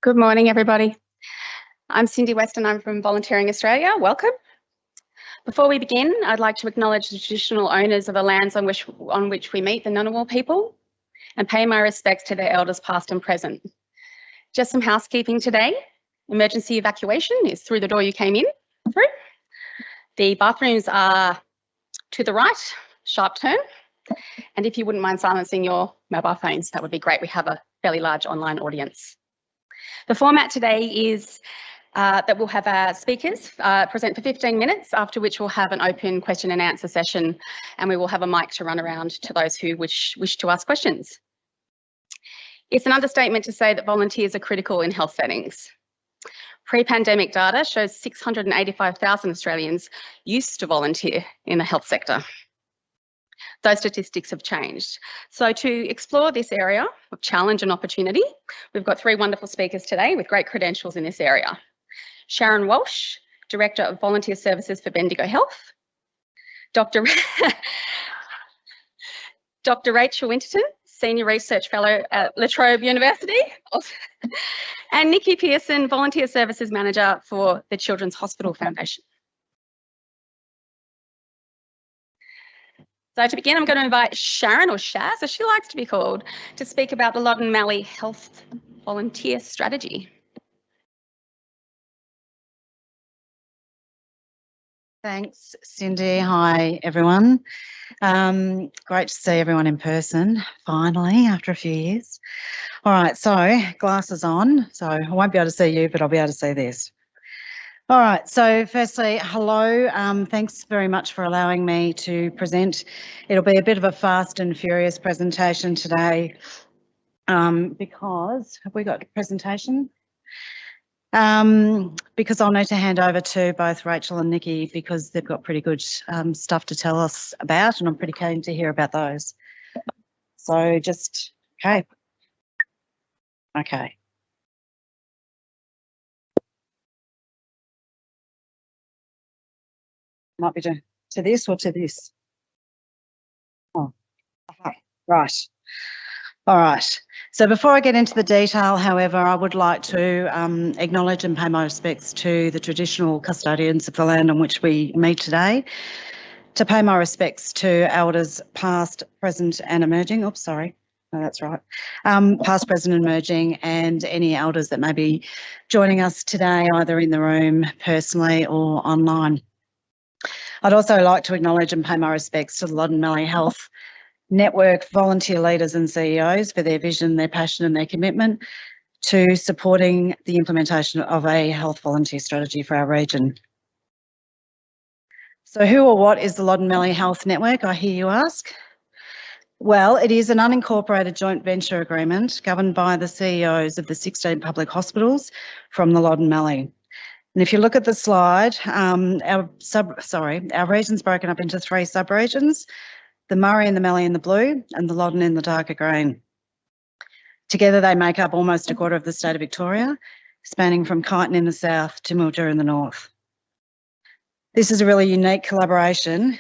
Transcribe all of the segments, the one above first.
Good morning, everybody. I'm Cindy West and I'm from Volunteering Australia. Welcome. Before we begin, I'd like to acknowledge the traditional owners of the lands on which we meet, the Ngunnawal people, and pay my respects to their elders past and present. Just some housekeeping today. Emergency evacuation is through the door you came in through. The bathrooms are to the right, sharp turn. And if you wouldn't mind silencing your mobile phones, that would be great. We have a fairly large online audience. The format today is that we'll have our speakers present for 15 minutes, after which we'll have an open question and answer session, and we will have a mic to run around to those who wish to ask questions. It's an understatement to say that volunteers are critical in health settings. Pre-pandemic data shows 685,000 Australians used to volunteer in the health sector. Those statistics have changed. So to explore this area of challenge and opportunity, we've got three wonderful speakers today with great credentials in this area. Sharon Walsh, Director of Volunteer Services for Bendigo Health. Dr. Rachel Winterton, Senior Research Fellow at La Trobe University. And Nicky Pearson, Volunteer Services Manager for the Children's Hospital Foundation. So to begin, I'm going to invite Sharon, or Shaz as she likes to be called, to speak about the Loddon Mallee Health Volunteer Strategy. Thanks, Cindy. Hi, everyone. Great to see everyone in person, finally, after a few years. All right, so glasses on. So I won't be able to see you, but I'll be able to see this. All right, so firstly, hello. Thanks very much for allowing me to present. It'll be a bit of a fast and furious presentation today because, have we got a presentation? Because I'll need to hand over to both Rachel and Nicky because they've got pretty good stuff to tell us about, and I'm pretty keen to hear about those. So just, okay. Might be to this or to this. Oh, right. All right. So before I get into the detail, however, I would like to acknowledge and pay my respects to the traditional custodians of the land on which we meet today, to pay my respects to elders past, present and emerging. Oops, sorry. No, that's right. Past, present and emerging, and any elders that may be joining us today, either in the room personally or online. I'd also like to acknowledge and pay my respects to the Loddon Mallee Health Network volunteer leaders and CEOs for their vision, their passion and their commitment to supporting the implementation of a health volunteer strategy for our region. So who or what is the Loddon Mallee Health Network, I hear you ask? Well, it is an unincorporated joint venture agreement governed by the CEOs of the 16 public hospitals from the Loddon Mallee. And if you look at the slide, our region's broken up into three sub-regions, the Murray and the Mallee in the blue and the Loddon in the darker green. Together they make up almost a quarter of the state of Victoria, spanning from Kyneton in the south to Mildura in the north. This is a really unique collaboration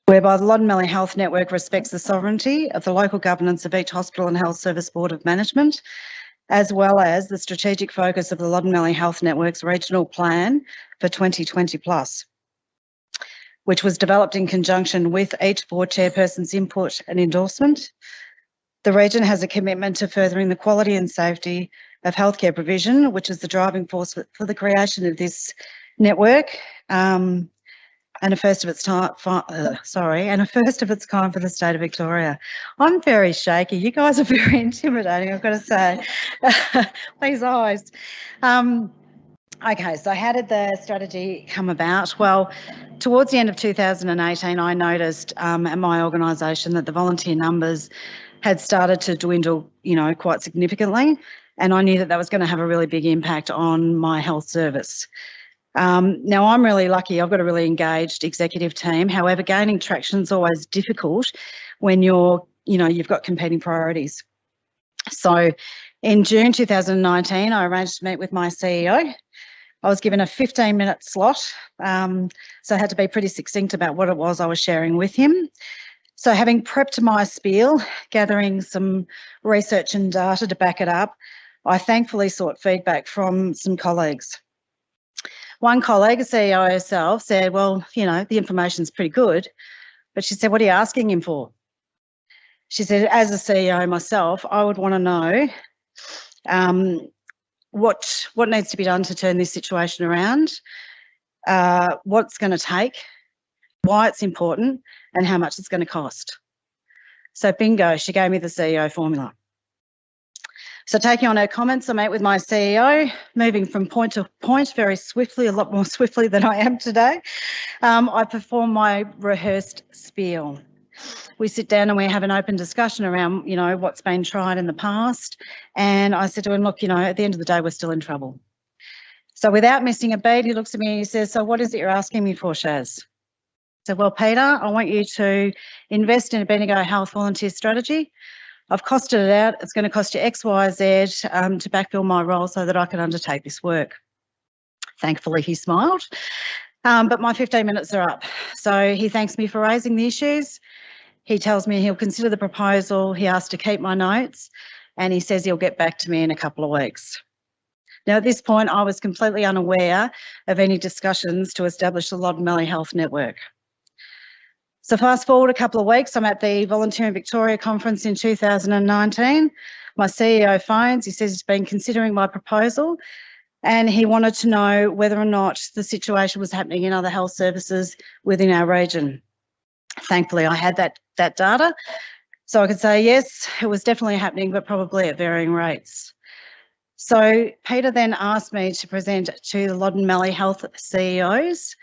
whereby the Loddon Mallee Health Network respects the sovereignty of the local governance of each hospital and health service board of management, as well as the strategic focus of the Loddon Mallee Health Network's regional plan for 2020 plus, which was developed in conjunction with each board chairperson's input and endorsement. The region has a commitment to furthering the quality and safety of healthcare provision, which is the driving force for the creation of this network, and a first of its kind for the state of Victoria. I'm very shaky. You guys are very intimidating, I've got to say. These eyes. Okay, so how did the strategy come about? Well, towards the end of 2018, I noticed at my organisation that the volunteer numbers had started to dwindle, quite significantly, and I knew that that was going to have a really big impact on my health service. Now, I'm really lucky. I've got a really engaged executive team. However, gaining traction is always difficult when you've got competing priorities. So in June 2019, I arranged to meet with my CEO. I was given a 15-minute slot, so I had to be pretty succinct about what it was I was sharing with him. So having prepped my spiel, gathering some research and data to back it up, I thankfully sought feedback from some colleagues. One colleague, a CEO herself, said, well, you know, the information's pretty good, but she said, what are you asking him for? She said, as a CEO myself, I would want to know what needs to be done to turn this situation around, what's going to take, why it's important, and how much it's going to cost. So bingo, she gave me the CEO formula. So taking on her comments, I met with my CEO, moving from point to point very swiftly, a lot more swiftly than I am today. I perform my rehearsed spiel. We sit down and we have an open discussion around, you know, what's been tried in the past. And I said to him, look, you know, at the end of the day, we're still in trouble. So without missing a beat, he looks at me and he says, so what is it you're asking me for, Shaz? I said, well, Peter, I want you to invest in a Bendigo Health volunteer strategy. I've costed it out. It's going to cost you X, Y, Z to backfill my role so that I can undertake this work. Thankfully, he smiled. But my 15 minutes are up. So he thanks me for raising the issues. He tells me he'll consider the proposal. He asked to keep my notes and he says he'll get back to me in a couple of weeks. Now, at this point, I was completely unaware of any discussions to establish the Loddon Valley Health Network. So fast forward a couple of weeks, I'm at the Volunteering Victoria conference in 2019. My CEO phones, he says he's been considering my proposal and he wanted to know whether or not the situation was happening in other health services within our region. Thankfully, I had that data, so I could say, yes, it was definitely happening, but probably at varying rates. So Peter then asked me to present to the Loddon Valley Health CEOs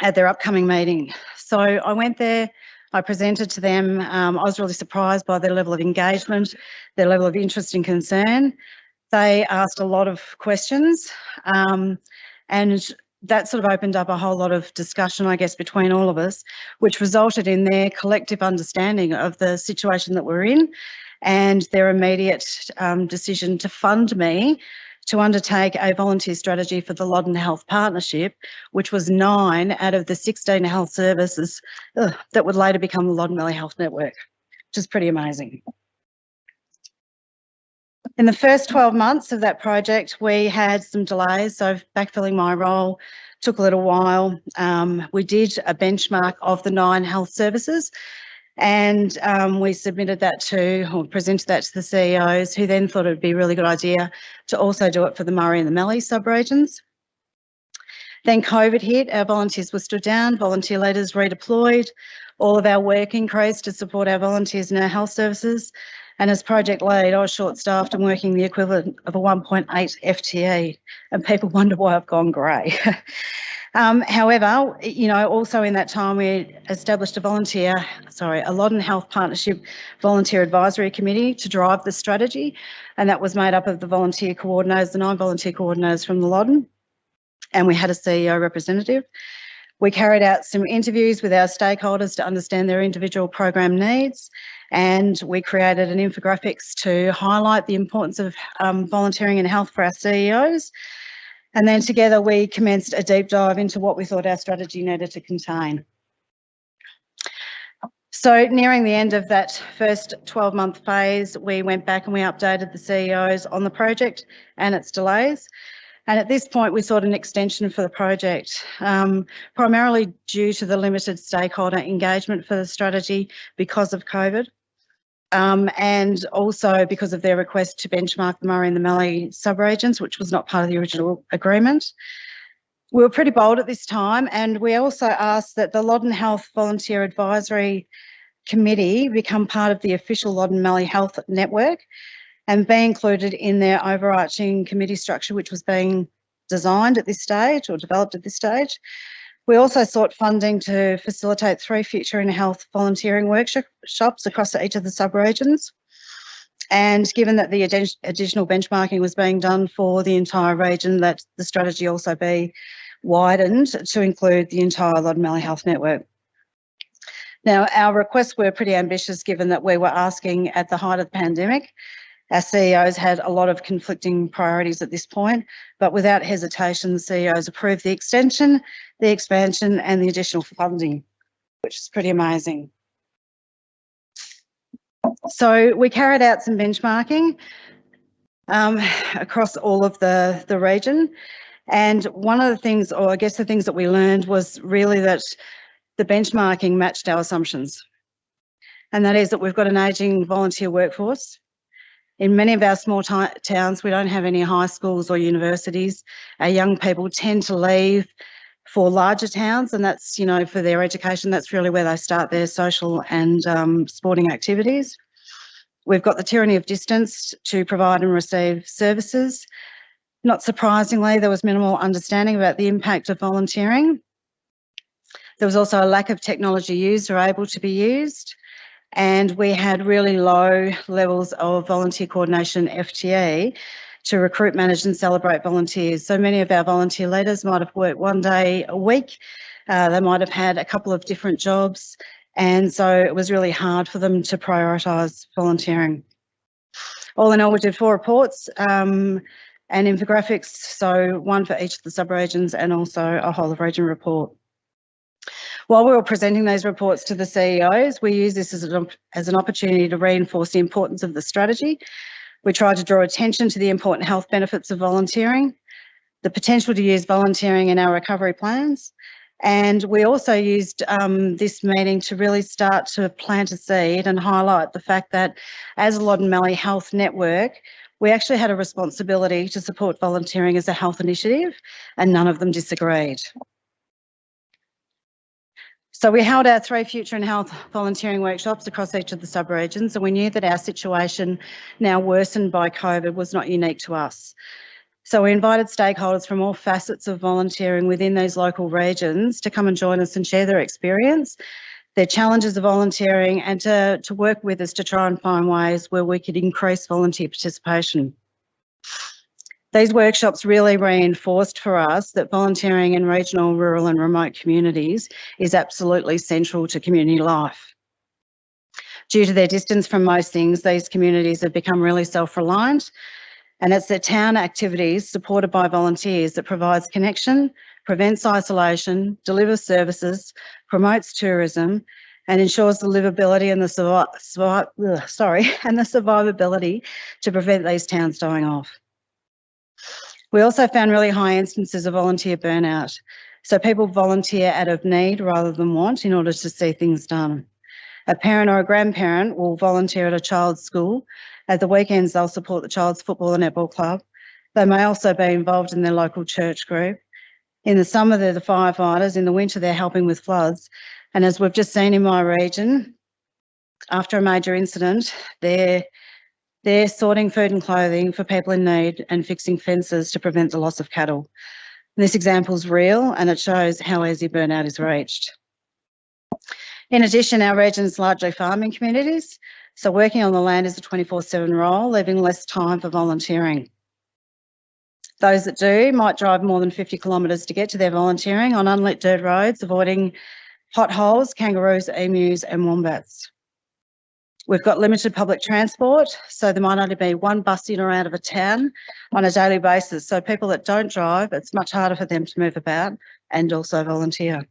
at their upcoming meeting. So I went there, I presented to them. I was really surprised by their level of engagement, their level of interest and concern. They asked a lot of questions and that sort of opened up a whole lot of discussion, I guess, between all of us, which resulted in their collective understanding of the situation that we're in and their immediate decision to fund me to undertake a volunteer strategy for the Loddon Health Partnership, which was 9 out of the 16 health services that would later become the Loddon Valley Health Network, which is pretty amazing. In the first 12 months of that project, we had some delays, so backfilling my role took a little while. We did a benchmark of the 9 health services and we submitted that or presented that to the CEOs, who then thought it would be a really good idea to also do it for the Murray and the Mallee sub-regions. Then COVID hit, our volunteers were stood down, volunteer leaders redeployed, all of our work increased to support our volunteers in our health services. And as project lead, I was short-staffed and working the equivalent of a 1.8 FTE, and people wonder why I've gone grey. However, you know, also in that time we established a Loddon Health Partnership Volunteer Advisory Committee to drive the strategy, and that was made up of the volunteer coordinators, the 9 volunteer coordinators from the Loddon, and we had a CEO representative. We carried out some interviews with our stakeholders to understand their individual program needs, and we created an infographics to highlight the importance of volunteering in health for our CEOs. And then together we commenced a deep dive into what we thought our strategy needed to contain. So nearing the end of that first 12-month phase, we went back and we updated the CEOs on the project and its delays. And at this point, we sought an extension for the project, primarily due to the limited stakeholder engagement for the strategy because of COVID. And also because of their request to benchmark the Murray and the Mallee sub-regions, which was not part of the original agreement. We were pretty bold at this time, and we also asked that the Loddon Health Volunteer Advisory Committee become part of the official Loddon Valley Health Network and be included in their overarching committee structure, which was being designed at this stage or developed at this stage. We also sought funding to facilitate 3 future in health volunteering workshops across each of the sub-regions. And given that the additional benchmarking was being done for the entire region, that the strategy also be widened to include the entire Loddon Valley Health Network. Now, our requests were pretty ambitious given that we were asking at the height of the pandemic. Our CEOs had a lot of conflicting priorities at this point, but without hesitation, the CEOs approved the extension, the expansion and the additional funding, which is pretty amazing. So we carried out some benchmarking. across all of the region. And one of the things, or I guess the things that we learned, was really that the benchmarking matched our assumptions. And that is that we've got an ageing volunteer workforce. In many of our small towns, we don't have any high schools or universities. Our young people tend to leave for larger towns, and that's, you know, for their education, that's really where they start their social and sporting activities. We've got the tyranny of distance to provide and receive services. Not surprisingly, there was minimal understanding about the impact of volunteering. There was also a lack of technology used or able to be used. And we had really low levels of volunteer coordination, FTE, to recruit, manage and celebrate volunteers. So many of our volunteer leaders might have worked one day a week. They might have had a couple of different jobs. And so it was really hard for them to prioritise volunteering. All in all, we did 4 reports and infographics, so one for each of the sub-regions and also a whole of region report. While we were presenting those reports to the CEOs, we used this as an opportunity to reinforce the importance of the strategy. We tried to draw attention to the important health benefits of volunteering, the potential to use volunteering in our recovery plans, and we also used this meeting to really start to plant a seed and highlight the fact that as a Loddon Mallee Health Network, we actually had a responsibility to support volunteering as a health initiative, and none of them disagreed. So we held our 3 Future in Health volunteering workshops across each of the sub-regions, and we knew that our situation, now worsened by COVID, was not unique to us. So we invited stakeholders from all facets of volunteering within those local regions to come and join us and share their experience, their challenges of volunteering, and to work with us to try and find ways where we could increase volunteer participation. These workshops really reinforced for us that volunteering in regional, rural and remote communities is absolutely central to community life. Due to their distance from most things, these communities have become really self-reliant, and it's their town activities supported by volunteers that provides connection, prevents isolation, delivers services, promotes tourism and ensures the livability and the survivability to prevent these towns dying off. We also found really high instances of volunteer burnout. So people volunteer out of need rather than want in order to see things done. A parent or a grandparent will volunteer at a child's school. At the weekends, they'll support the child's football and netball club. They may also be involved in their local church group. In the summer, they're the firefighters. In the winter, they're helping with floods. And as we've just seen in my region, after a major incident, they're sorting food and clothing for people in need and fixing fences to prevent the loss of cattle. And this example is real and it shows how easy burnout is reached. In addition, our region is largely farming communities, so working on the land is a 24/7 role, leaving less time for volunteering. Those that do might drive more than 50 kilometres to get to their volunteering on unlit dirt roads, avoiding potholes, kangaroos, emus and wombats. We've got limited public transport, so there might only be one bus in or out of a town on a daily basis. So people that don't drive, it's much harder for them to move about and also volunteer.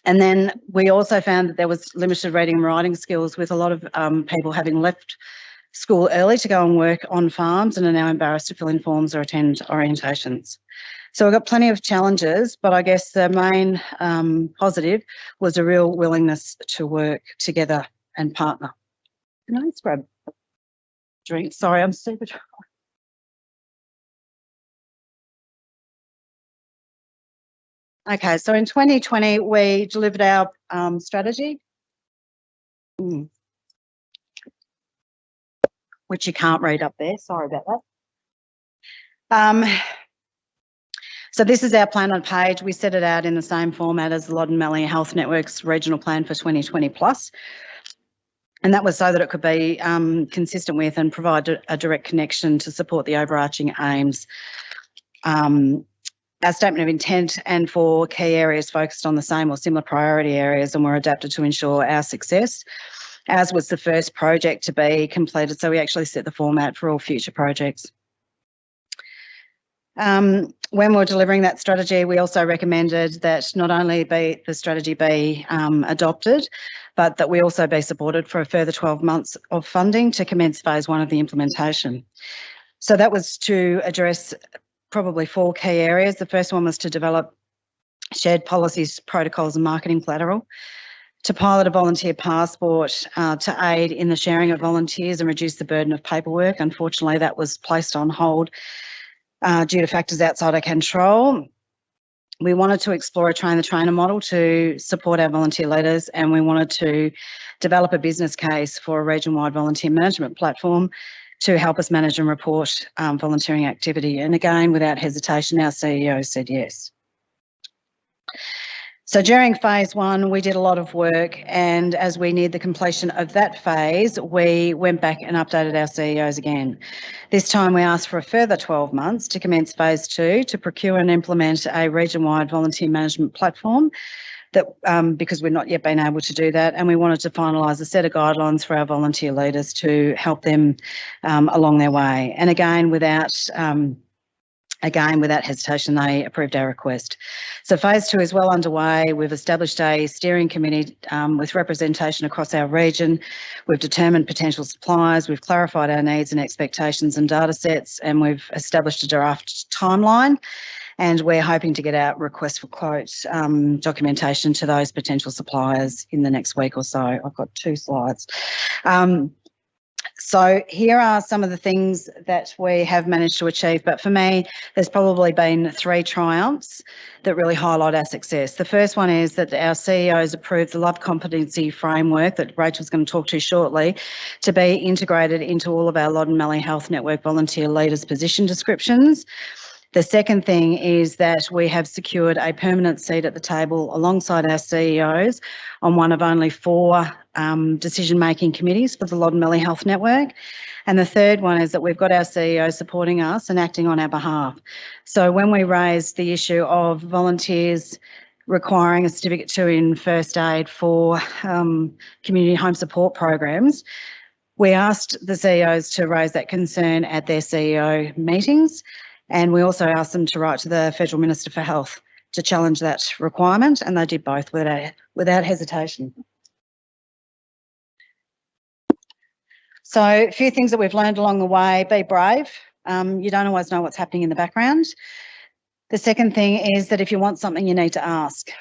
And then we also found that there was limited reading and writing skills, with a lot of people having left school early to go and work on farms and are now embarrassed to fill in forms or attend orientations. So we've got plenty of challenges, but I guess the main positive was a real willingness to work together and partner. Can I just grab a drink? Sorry, I'm super dry. Okay, so in 2020, we delivered our strategy, which you can't read up there. Sorry about that. So this is our plan on page. We set it out in the same format as the Loddon Mallee Health Network's regional plan for 2020 plus. And that was so that it could be consistent with and provide a direct connection to support the overarching aims. Our statement of intent and 4 key areas focused on the same or similar priority areas and were adapted to ensure our success, as was the first project to be completed. So we actually set the format for all future projects. when we were delivering that strategy, we also recommended that not only the strategy be adopted, but that we also be supported for a further 12 months of funding to commence phase 1 of the implementation. So that was to address probably 4 key areas. The first one was to develop shared policies, protocols and marketing collateral, to pilot a volunteer passport to aid in the sharing of volunteers and reduce the burden of paperwork. Unfortunately, that was placed on hold due to factors outside our control. We wanted to explore a train-the-trainer model to support our volunteer leaders, and we wanted to develop a business case for a region-wide volunteer management platform to help us manage and report volunteering activity. And again, without hesitation, our CEO said yes. So during phase 1, we did a lot of work, and as we neared the completion of that phase, we went back and updated our CEOs again. This time we asked for a further 12 months to commence phase 2 to procure and implement a region-wide volunteer management platform that because we've not yet been able to do that, and we wanted to finalise a set of guidelines for our volunteer leaders to help them along their way. And again, without hesitation, they approved our request. So phase 2 is well underway. We've established a steering committee with representation across our region. We've determined potential suppliers. We've clarified our needs and expectations and data sets, and we've established a draft timeline. And we're hoping to get out request for quotes documentation to those potential suppliers in the next week or so. I've got 2 slides. So here are some of the things that we have managed to achieve, but for me, there's probably been 3 triumphs that really highlight our success. The first one is that our CEOs approved the Love Competency framework that Rachel's going to talk to shortly to be integrated into all of our Loddon Mallee Health Network volunteer leaders' position descriptions. The second thing is that we have secured a permanent seat at the table alongside our CEOs on one of only 4 decision-making committees for the Loddon Mallee Health Network. And the third one is that we've got our CEOs supporting us and acting on our behalf. So when we raised the issue of volunteers requiring a certificate 2 in first aid for community home support programs, we asked the CEOs to raise that concern at their CEO meetings. And we also asked them to write to the Federal Minister for Health to challenge that requirement, and they did both without hesitation. So a few things that we've learned along the way: be brave. You don't always know what's happening in the background. The second thing is that if you want something, you need to ask.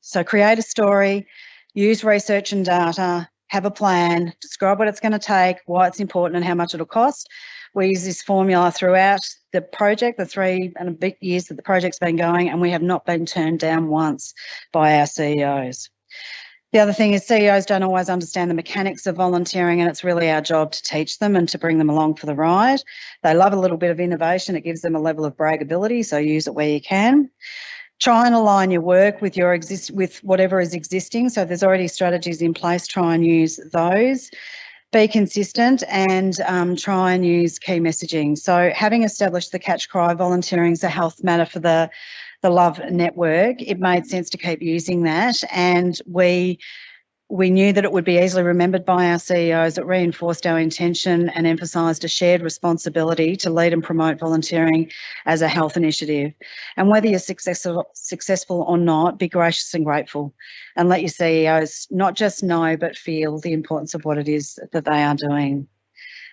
So create a story, use research and data, have a plan, describe what it's going to take, why it's important and how much it'll cost. We use this formula throughout the project, the 3 and a bit years that the project's been going, and we have not been turned down once by our CEOs. The other thing is CEOs don't always understand the mechanics of volunteering, and it's really our job to teach them and to bring them along for the ride. They love a little bit of innovation. It gives them a level of bragability, so use it where you can. Try and align your work with with whatever is existing. So if there's already strategies in place, try and use those. Be consistent and try and use key messaging. So having established the catch cry, volunteering is a health matter for the Love Network, it made sense to keep using that. And we knew that it would be easily remembered by our CEOs. It reinforced our intention and emphasised a shared responsibility to lead and promote volunteering as a health initiative. And whether you're successful or not, be gracious and grateful, and let your CEOs not just know but feel the importance of what it is that they are doing.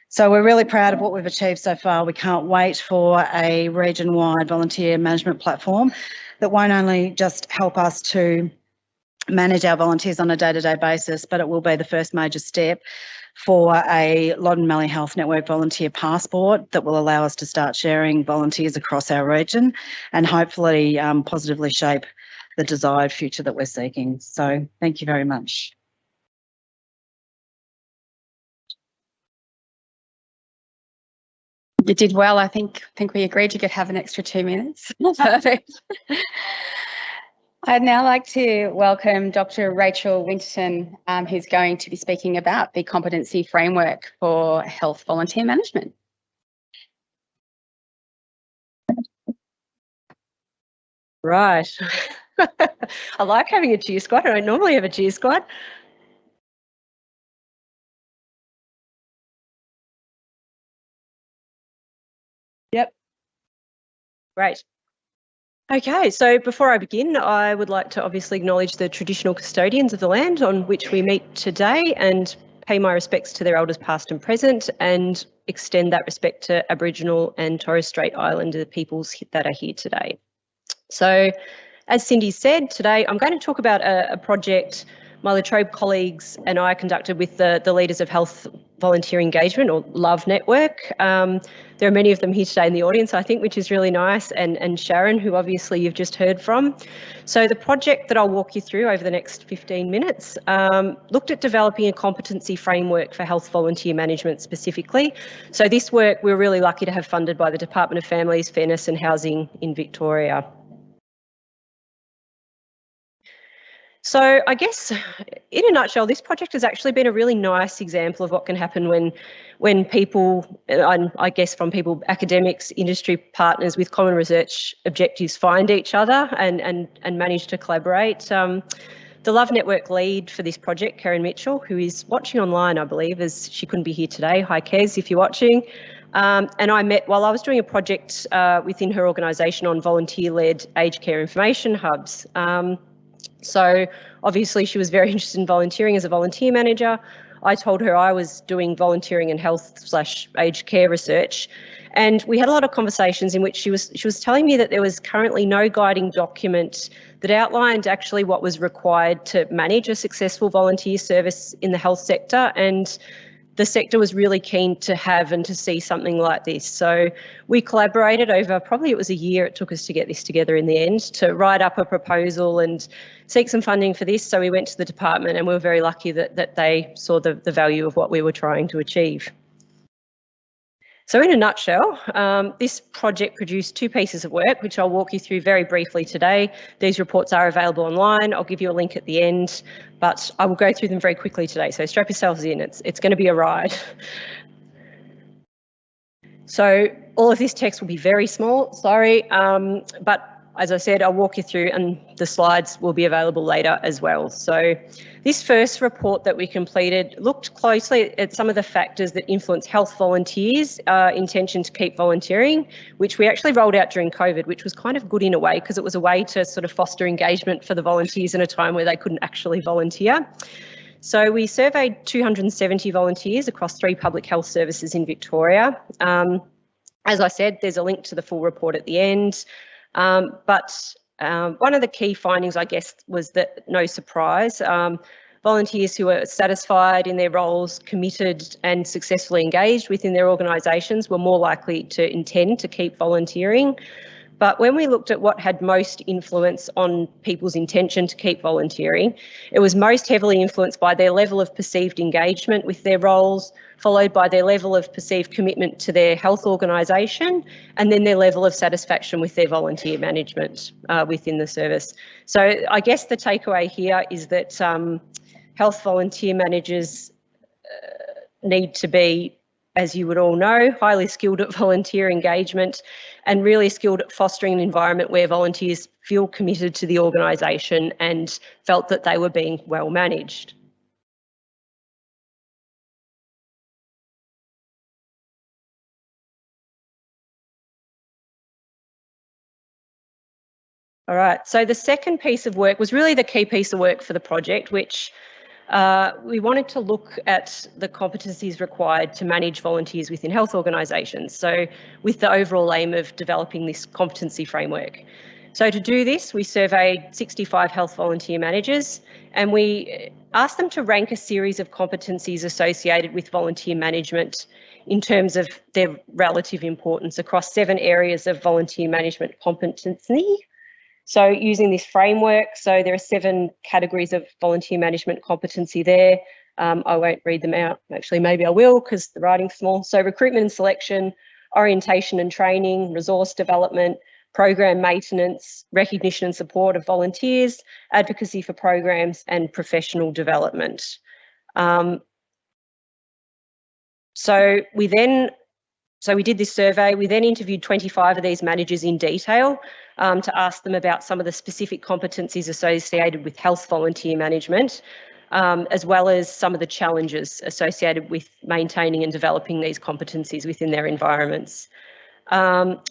So we're really proud of what we've achieved so far. We can't wait for a region-wide volunteer management platform that won't only just help us to manage our volunteers on a day-to-day basis, but it will be the first major step for a Loddon Mallee Health Network volunteer passport that will allow us to start sharing volunteers across our region and hopefully positively shape the desired future that we're seeking. So thank you very much. You did well. I think we agreed you could have an extra 2 minutes. Perfect. I'd now like to welcome Dr. Rachel Winterton, who's going to be speaking about the competency framework for health volunteer management. Right. I like having a cheer squad. I don't normally have a cheer squad. Yep. Great. Okay, so before I begin, I would like to obviously acknowledge the traditional custodians of the land on which we meet today and pay my respects to their elders past and present, and extend that respect to Aboriginal and Torres Strait Islander peoples that are here today. So, as Cindy said, today I'm going to talk about a project my La Trobe colleagues and I conducted with the Leaders of Health Volunteer Engagement, or LOVE Network. There are many of them here today in the audience, I think, which is really nice, and Sharon, who obviously you've just heard from. So the project that I'll walk you through over the next 15 minutes looked at developing a competency framework for health volunteer management specifically. So this work we're really lucky to have funded by the Department of Families, Fairness and Housing in Victoria. So I guess in a nutshell, this project has actually been a really nice example of what can happen when people, and I guess from people, academics, industry partners with common research objectives find each other and manage to collaborate. The Love Network lead for this project, Karen Mitchell, who is watching online, I believe, as she couldn't be here today. Hi, Kez, if you're watching. And I met while I was doing a project within her organisation on volunteer-led aged care information hubs. So obviously she was very interested in volunteering as a volunteer manager. I told her I was doing volunteering and health/aged care research, and we had a lot of conversations in which she was telling me that there was currently no guiding document that outlined actually what was required to manage a successful volunteer service in the health sector, and the sector was really keen to have and to see something like this. So we collaborated over, probably it was a year it took us to get this together in the end, to write up a proposal and seek some funding for this. So we went to the department and we were very lucky that they saw the value of what we were trying to achieve. So in a nutshell, this project produced two pieces of work, which I'll walk you through very briefly today. These reports are available online. I'll give you a link at the end, but I will go through them very quickly today. So strap yourselves in, it's going to be a ride. So all of this text will be very small, sorry, but as I said, I'll walk you through and the slides will be available later as well. So this first report that we completed looked closely at some of the factors that influence health volunteers' intention to keep volunteering, which we actually rolled out during COVID, which was kind of good in a way because it was a way to sort of foster engagement for the volunteers in a time where they couldn't actually volunteer. So we surveyed 270 volunteers across 3 public health services in Victoria. As I said, there's a link to the full report at the end. But one of the key findings, I guess, was that, no surprise, volunteers who are satisfied in their roles, committed and successfully engaged within their organisations were more likely to intend to keep volunteering. But when we looked at what had most influence on people's intention to keep volunteering, it was most heavily influenced by their level of perceived engagement with their roles, followed by their level of perceived commitment to their health organisation, and then their level of satisfaction with their volunteer management within the service. So I guess the takeaway here is that health volunteer managers need to be, as you would all know, highly skilled at volunteer engagement and really skilled at fostering an environment where volunteers feel committed to the organisation and felt that they were being well managed. All right, so the second piece of work was really the key piece of work for the project, which we wanted to look at the competencies required to manage volunteers within health organisations, so with the overall aim of developing this competency framework. So to do this, we surveyed 65 health volunteer managers and we asked them to rank a series of competencies associated with volunteer management in terms of their relative importance across 7 areas of volunteer management competency. So using this framework, so there are 7 categories of volunteer management competency there. I won't read them out. Actually, maybe I will because the writing's small. So recruitment and selection, orientation and training, resource development, program maintenance, recognition and support of volunteers, advocacy for programs and professional development. So we did this survey. We then interviewed 25 of these managers in detail to ask them about some of the specific competencies associated with health volunteer management, as well as some of the challenges associated with maintaining and developing these competencies within their environments.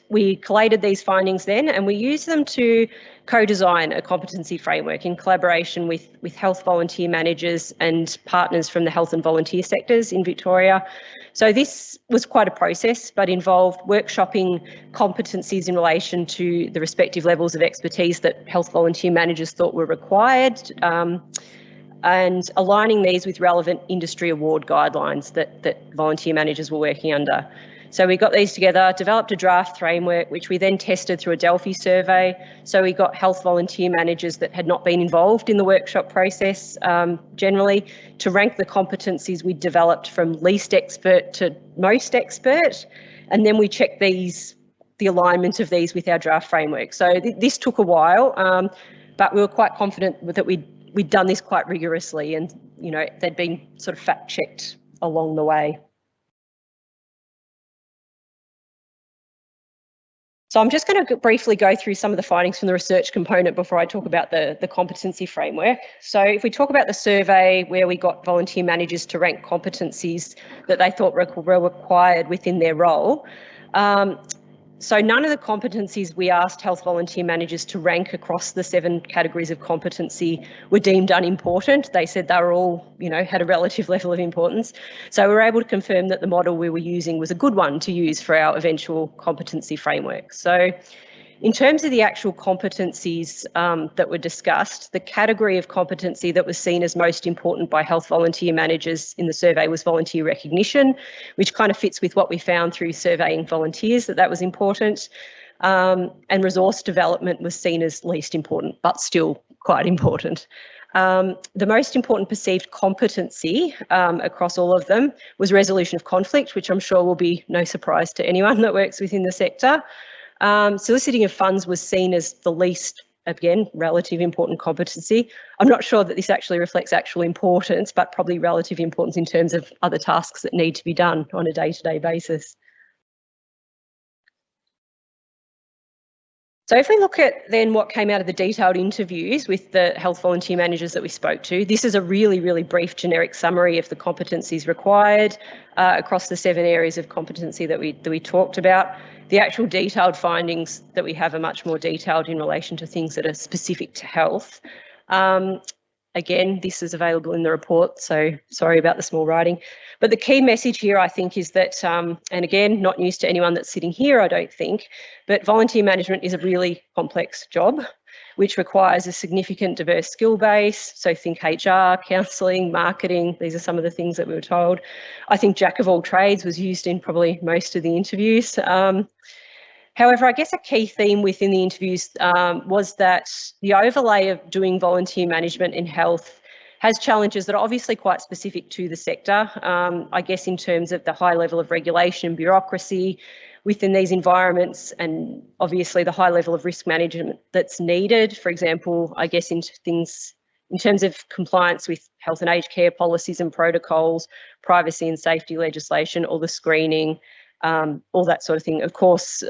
We collated these findings then, and we used them to co-design a competency framework in collaboration with health volunteer managers and partners from the health and volunteer sectors in Victoria. So this was quite a process, but involved workshopping competencies in relation to the respective levels of expertise that health volunteer managers thought were required, and aligning these with relevant industry award guidelines that volunteer managers were working under. So we got these together, developed a draft framework, which we then tested through a Delphi survey. So we got health volunteer managers that had not been involved in the workshop process generally to rank the competencies we developed from least expert to most expert. And then we checked the alignment of these with our draft framework. So this took a while, but we were quite confident that we'd done this quite rigorously, and they'd been sort of fact checked along the way. So I'm just going to briefly go through some of the findings from the research component before I talk about the competency framework. So if we talk about the survey where we got volunteer managers to rank competencies that they thought were required within their role, so none of the competencies we asked health volunteer managers to rank across the 7 categories of competency were deemed unimportant. They said they were all, had a relative level of importance. So we were able to confirm that the model we were using was a good one to use for our eventual competency framework. So in terms of the actual competencies that were discussed, the category of competency that was seen as most important by health volunteer managers in the survey was volunteer recognition, which kind of fits with what we found through surveying volunteers, that was important. And resource development was seen as least important, but still quite important. The most important perceived competency across all of them was resolution of conflict, which I'm sure will be no surprise to anyone that works within the sector. Soliciting of funds was seen as the least, again, relative important competency. I'm not sure that this actually reflects actual importance, but probably relative importance in terms of other tasks that need to be done on a day-to-day basis. So if we look at then what came out of the detailed interviews with the health volunteer managers that we spoke to, this is a really, really brief generic summary of the competencies required across the 7 areas of competency that we talked about. The actual detailed findings that we have are much more detailed in relation to things that are specific to health. Again, this is available in the report, so sorry about the small writing. But the key message here, I think, is that, and again, not news to anyone that's sitting here, I don't think, but volunteer management is a really complex job, which requires a significant diverse skill base. So think HR, counselling, marketing, these are some of the things that we were told. I think jack of all trades was used in probably most of the interviews. However, I guess a key theme within the interviews was that the overlay of doing volunteer management in health has challenges that are obviously quite specific to the sector. I guess in terms of the high level of regulation and bureaucracy within these environments, and obviously the high level of risk management that's needed. For example, I guess into things in terms of compliance with health and aged care policies and protocols, privacy and safety legislation, or the screening, all that sort of thing. Of course,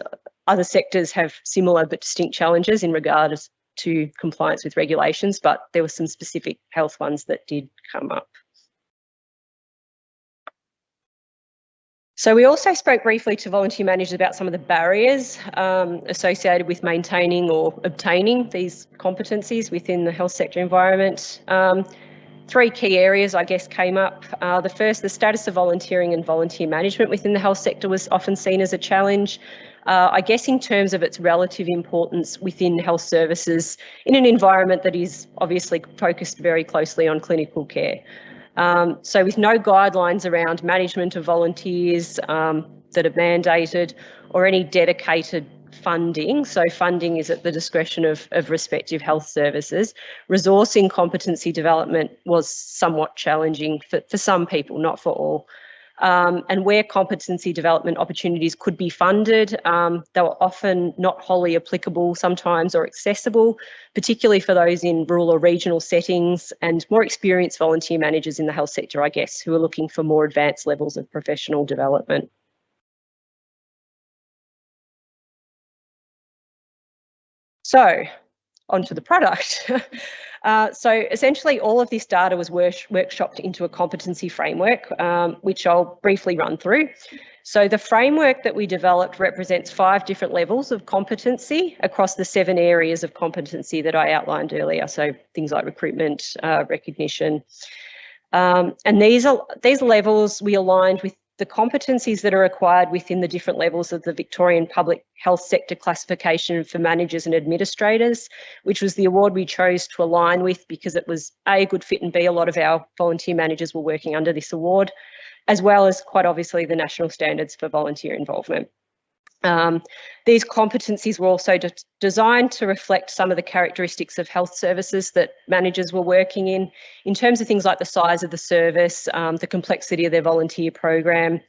other sectors have similar but distinct challenges in regards to compliance with regulations, but there were some specific health ones that did come up. So we also spoke briefly to volunteer managers about some of the barriers associated with maintaining or obtaining these competencies within the health sector environment. 3 key areas, I guess, came up. The first, the status of volunteering and volunteer management within the health sector was often seen as a challenge. I guess in terms of its relative importance within health services in an environment that is obviously focused very closely on clinical care. So with no guidelines around management of volunteers that are mandated or any dedicated funding, so funding is at the discretion of respective health services, resourcing competency development was somewhat challenging for some people, not for all. And where competency development opportunities could be funded, they were often not wholly applicable sometimes or accessible, particularly for those in rural or regional settings and more experienced volunteer managers in the health sector, I guess, who are looking for more advanced levels of professional development. So, onto the product. So essentially all of this data was workshopped into a competency framework, which I'll briefly run through. So the framework that we developed represents 5 different levels of competency across the 7 areas of competency that I outlined earlier. So things like recruitment, recognition. And these levels we aligned with the competencies that are required within the different levels of the Victorian Public Health Sector Classification for Managers and Administrators, which was the award we chose to align with because it was A, a good fit, and B, a lot of our volunteer managers were working under this award, as well as quite obviously the national standards for volunteer involvement. These competencies were also designed to reflect some of the characteristics of health services that managers were working in terms of things like the size of the service, the complexity of their volunteer program,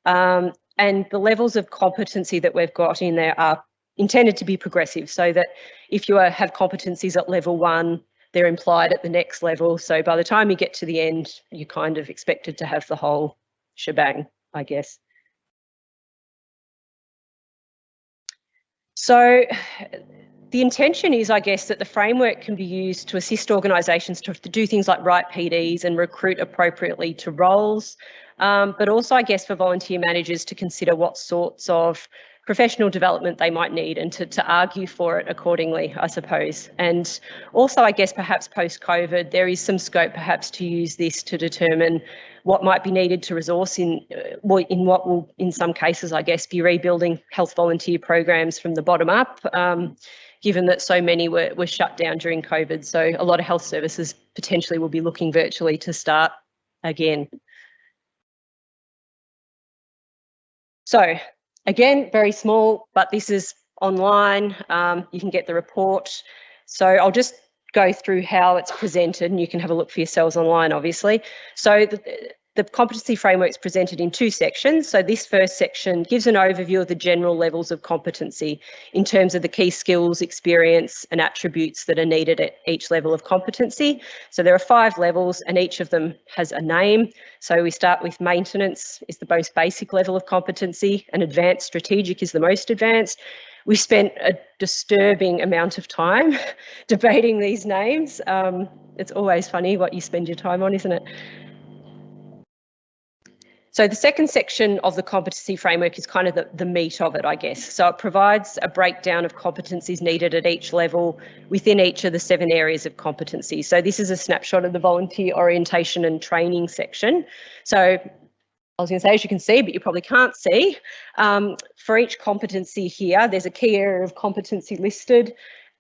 and the levels of competency that we've got in there are intended to be progressive, so that if you have competencies at level 1, they're implied at the next level. So by the time you get to the end, you're kind of expected to have the whole shebang, I guess. So the intention is, I guess, that the framework can be used to assist organisations to do things like write PDs and recruit appropriately to roles, but also, I guess, for volunteer managers to consider what sorts of professional development they might need and to argue for it accordingly, I suppose. And also, I guess, perhaps post-COVID, there is some scope perhaps to use this to determine what might be needed to resource in what will, in some cases, I guess, be rebuilding health volunteer programs from the bottom up, given that so many were shut down during COVID. So a lot of health services potentially will be looking virtually to start again. So again, very small, but this is online. You can get the report. So I'll just go through how it's presented and you can have a look for yourselves online, obviously. So the competency framework is presented in 2 sections. So this first section gives an overview of the general levels of competency in terms of the key skills, experience and attributes that are needed at each level of competency. So there are 5 levels and each of them has a name. So we start with maintenance is the most basic level of competency, and advanced strategic is the most advanced. We spent a disturbing amount of time debating these names. It's always funny what you spend your time on, isn't it? So the second section of the competency framework is kind of the meat of it, I guess. So it provides a breakdown of competencies needed at each level within each of the 7 areas of competency. So this is a snapshot of the volunteer orientation and training section. So I was going to say, as you can see, but you probably can't see, for each competency here, there's a key area of competency listed,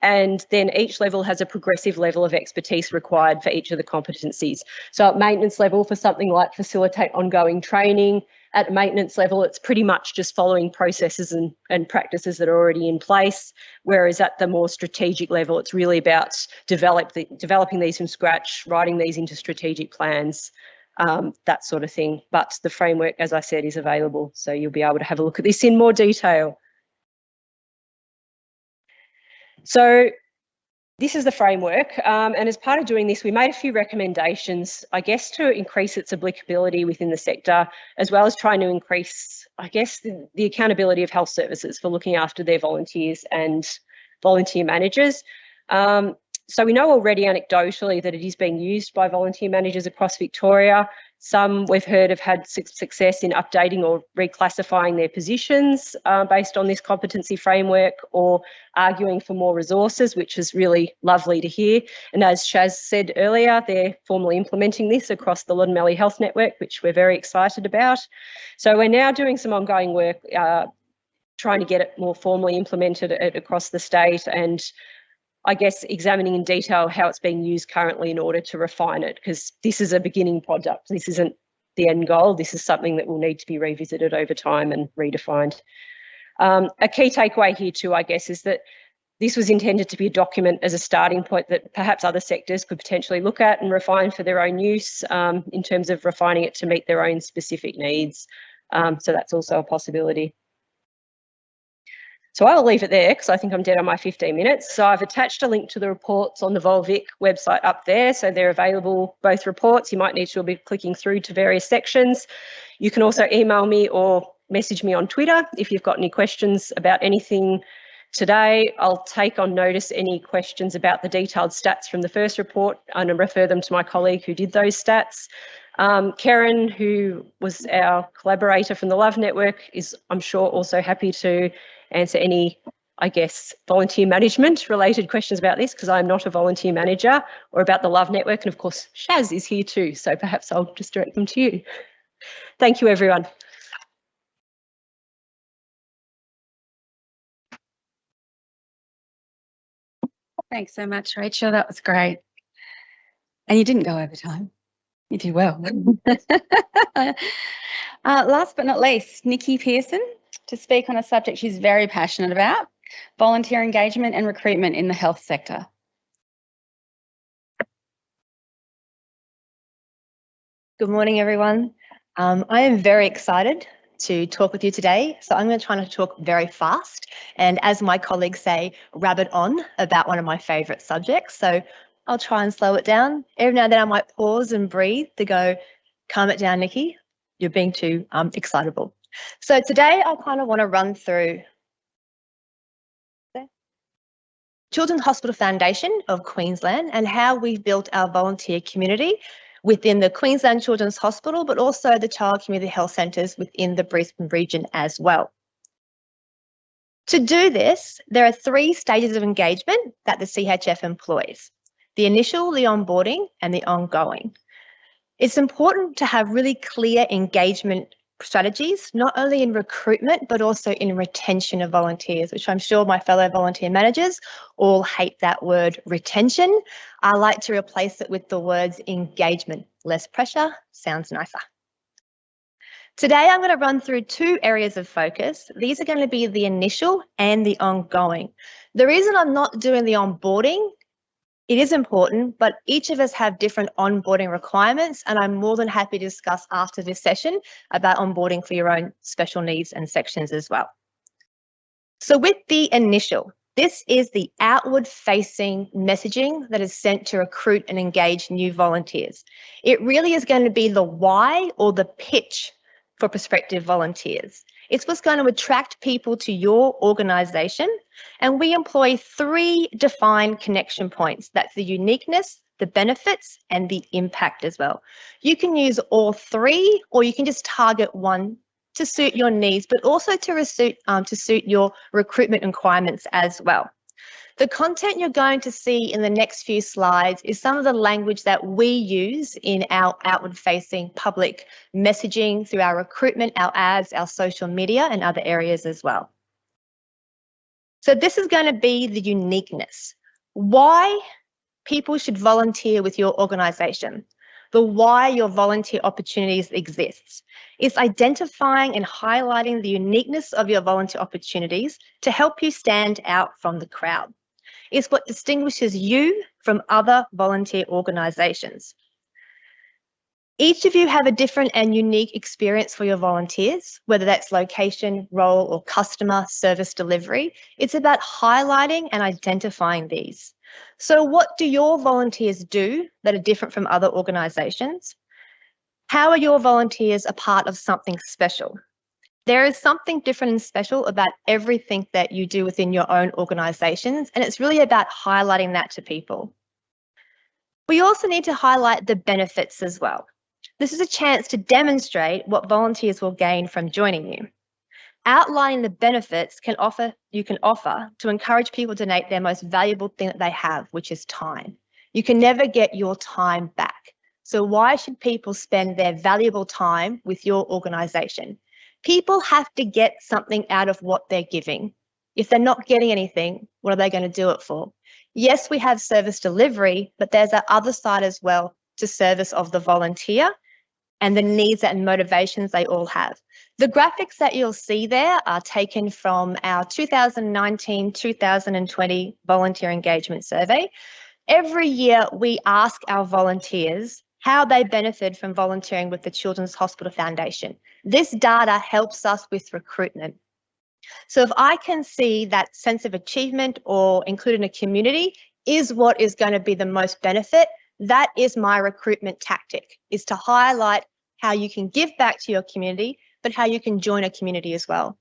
and then each level has a progressive level of expertise required for each of the competencies. So at maintenance level, for something like facilitate ongoing training, at maintenance level, it's pretty much just following processes and practices that are already in place, whereas at the more strategic level, it's really about developing these from scratch, writing these into strategic plans, that sort of thing. But the framework, as I said, is available, so you'll be able to have a look at this in more detail. So this is the framework, and as part of doing this, we made a few recommendations, I guess, to increase its applicability within the sector, as well as trying to increase, I guess, the accountability of health services for looking after their volunteers and volunteer managers. So we know already anecdotally that it is being used by volunteer managers across Victoria. Some we've heard have had success in updating or reclassifying their positions based on this competency framework, or arguing for more resources, which is really lovely to hear. And as Shaz said earlier, they're formally implementing this across the Loddon Valley Health Network, which we're very excited about. So we're now doing some ongoing work trying to get it more formally implemented across the state, and I guess examining in detail how it's being used currently in order to refine it, because this is a beginning product. This isn't the end goal. This is something that will need to be revisited over time and redefined. A key takeaway here too, I guess, is that this was intended to be a document as a starting point that perhaps other sectors could potentially look at and refine for their own use, in terms of refining it to meet their own specific needs. So that's also a possibility. So I'll leave it there because I think I'm dead on my 15 minutes. So I've attached a link to the reports on the Volvic website up there. So they're available, both reports. You might need to be clicking through to various sections. You can also email me or message me on Twitter if you've got any questions about anything Today, I'll take on notice any questions about the detailed stats from the first report and refer them to my colleague who did those stats. Karen, who was our collaborator from the Love Network, is, I'm sure, also happy to answer any, I guess, volunteer management related questions about this, because I'm not a volunteer manager, or about the Love Network. And of course, Shaz is here too, so perhaps I'll just direct them to you. Thank you, everyone. Thanks so much, Rachel. That was great. And you didn't go over time. You did well. Last but not least, Nicky Pearson, to speak on a subject she's very passionate about, volunteer engagement and recruitment in the health sector. Good morning, everyone. I am very excited to talk with you today. So I'm going to try to talk very fast and, as my colleagues say, rabbit on about one of my favourite subjects. So I'll try and slow it down. Every now and then I might pause and breathe to go, calm it down, Nicky. You're being too excitable. So today I kind of want to run through Children's Hospital Foundation of Queensland and how we've built our volunteer community within the Queensland Children's Hospital, but also the Child Community Health Centres within the Brisbane region as well. To do this, there are 3 stages of engagement that the CHF employs: the initial, the onboarding, and the ongoing. It's important to have really clear engagement strategies, not only in recruitment, but also in retention of volunteers, which I'm sure my fellow volunteer managers all hate that word retention. I like to replace it with the words engagement. Less pressure, sounds nicer. Today, I'm going to run through 2 areas of focus. These are going to be the initial and the ongoing. The reason I'm not doing the onboarding, it is important, but each of us have different onboarding requirements, and I'm more than happy to discuss after this session about onboarding for your own special needs and sections as well. So with the initial, this is the outward-facing messaging that is sent to recruit and engage new volunteers. It really is going to be the why or the pitch for prospective volunteers. It's what's going to attract people to your organisation, and we employ 3 defined connection points. That's the uniqueness, the benefits, and the impact as well. You can use all 3, or you can just target one to suit your needs, but also to suit your recruitment requirements as well. The content you're going to see in the next few slides is some of the language that we use in our outward-facing public messaging through our recruitment, our ads, our social media, and other areas as well. So this is going to be the uniqueness. Why people should volunteer with your organisation. The why your volunteer opportunities exist. It's identifying and highlighting the uniqueness of your volunteer opportunities to help you stand out from the crowd. It's what distinguishes you from other volunteer organisations. Each of you have a different and unique experience for your volunteers, whether that's location, role, or customer service delivery. It's about highlighting and identifying these. So what do your volunteers do that are different from other organisations? How are your volunteers a part of something special? There is something different and special about everything that you do within your own organisations, and it's really about highlighting that to people. We also need to highlight the benefits as well. This is a chance to demonstrate what volunteers will gain from joining you. Outlining the benefits you can offer to encourage people to donate their most valuable thing that they have, which is time. You can never get your time back. So why should people spend their valuable time with your organisation? People have to get something out of what they're giving. If they're not getting anything, what are they going to do it for? Yes, we have service delivery, but there's that other side as well to service of the volunteer and the needs and motivations they all have. The graphics that you'll see there are taken from our 2019-2020 volunteer engagement survey. Every year we ask our volunteers how they benefit from volunteering with the Children's Hospital Foundation. This data helps us with recruitment. So if I can see that sense of achievement or including a community is what is going to be the most benefit, that is my recruitment tactic, is to highlight how you can give back to your community, but how you can join a community as well.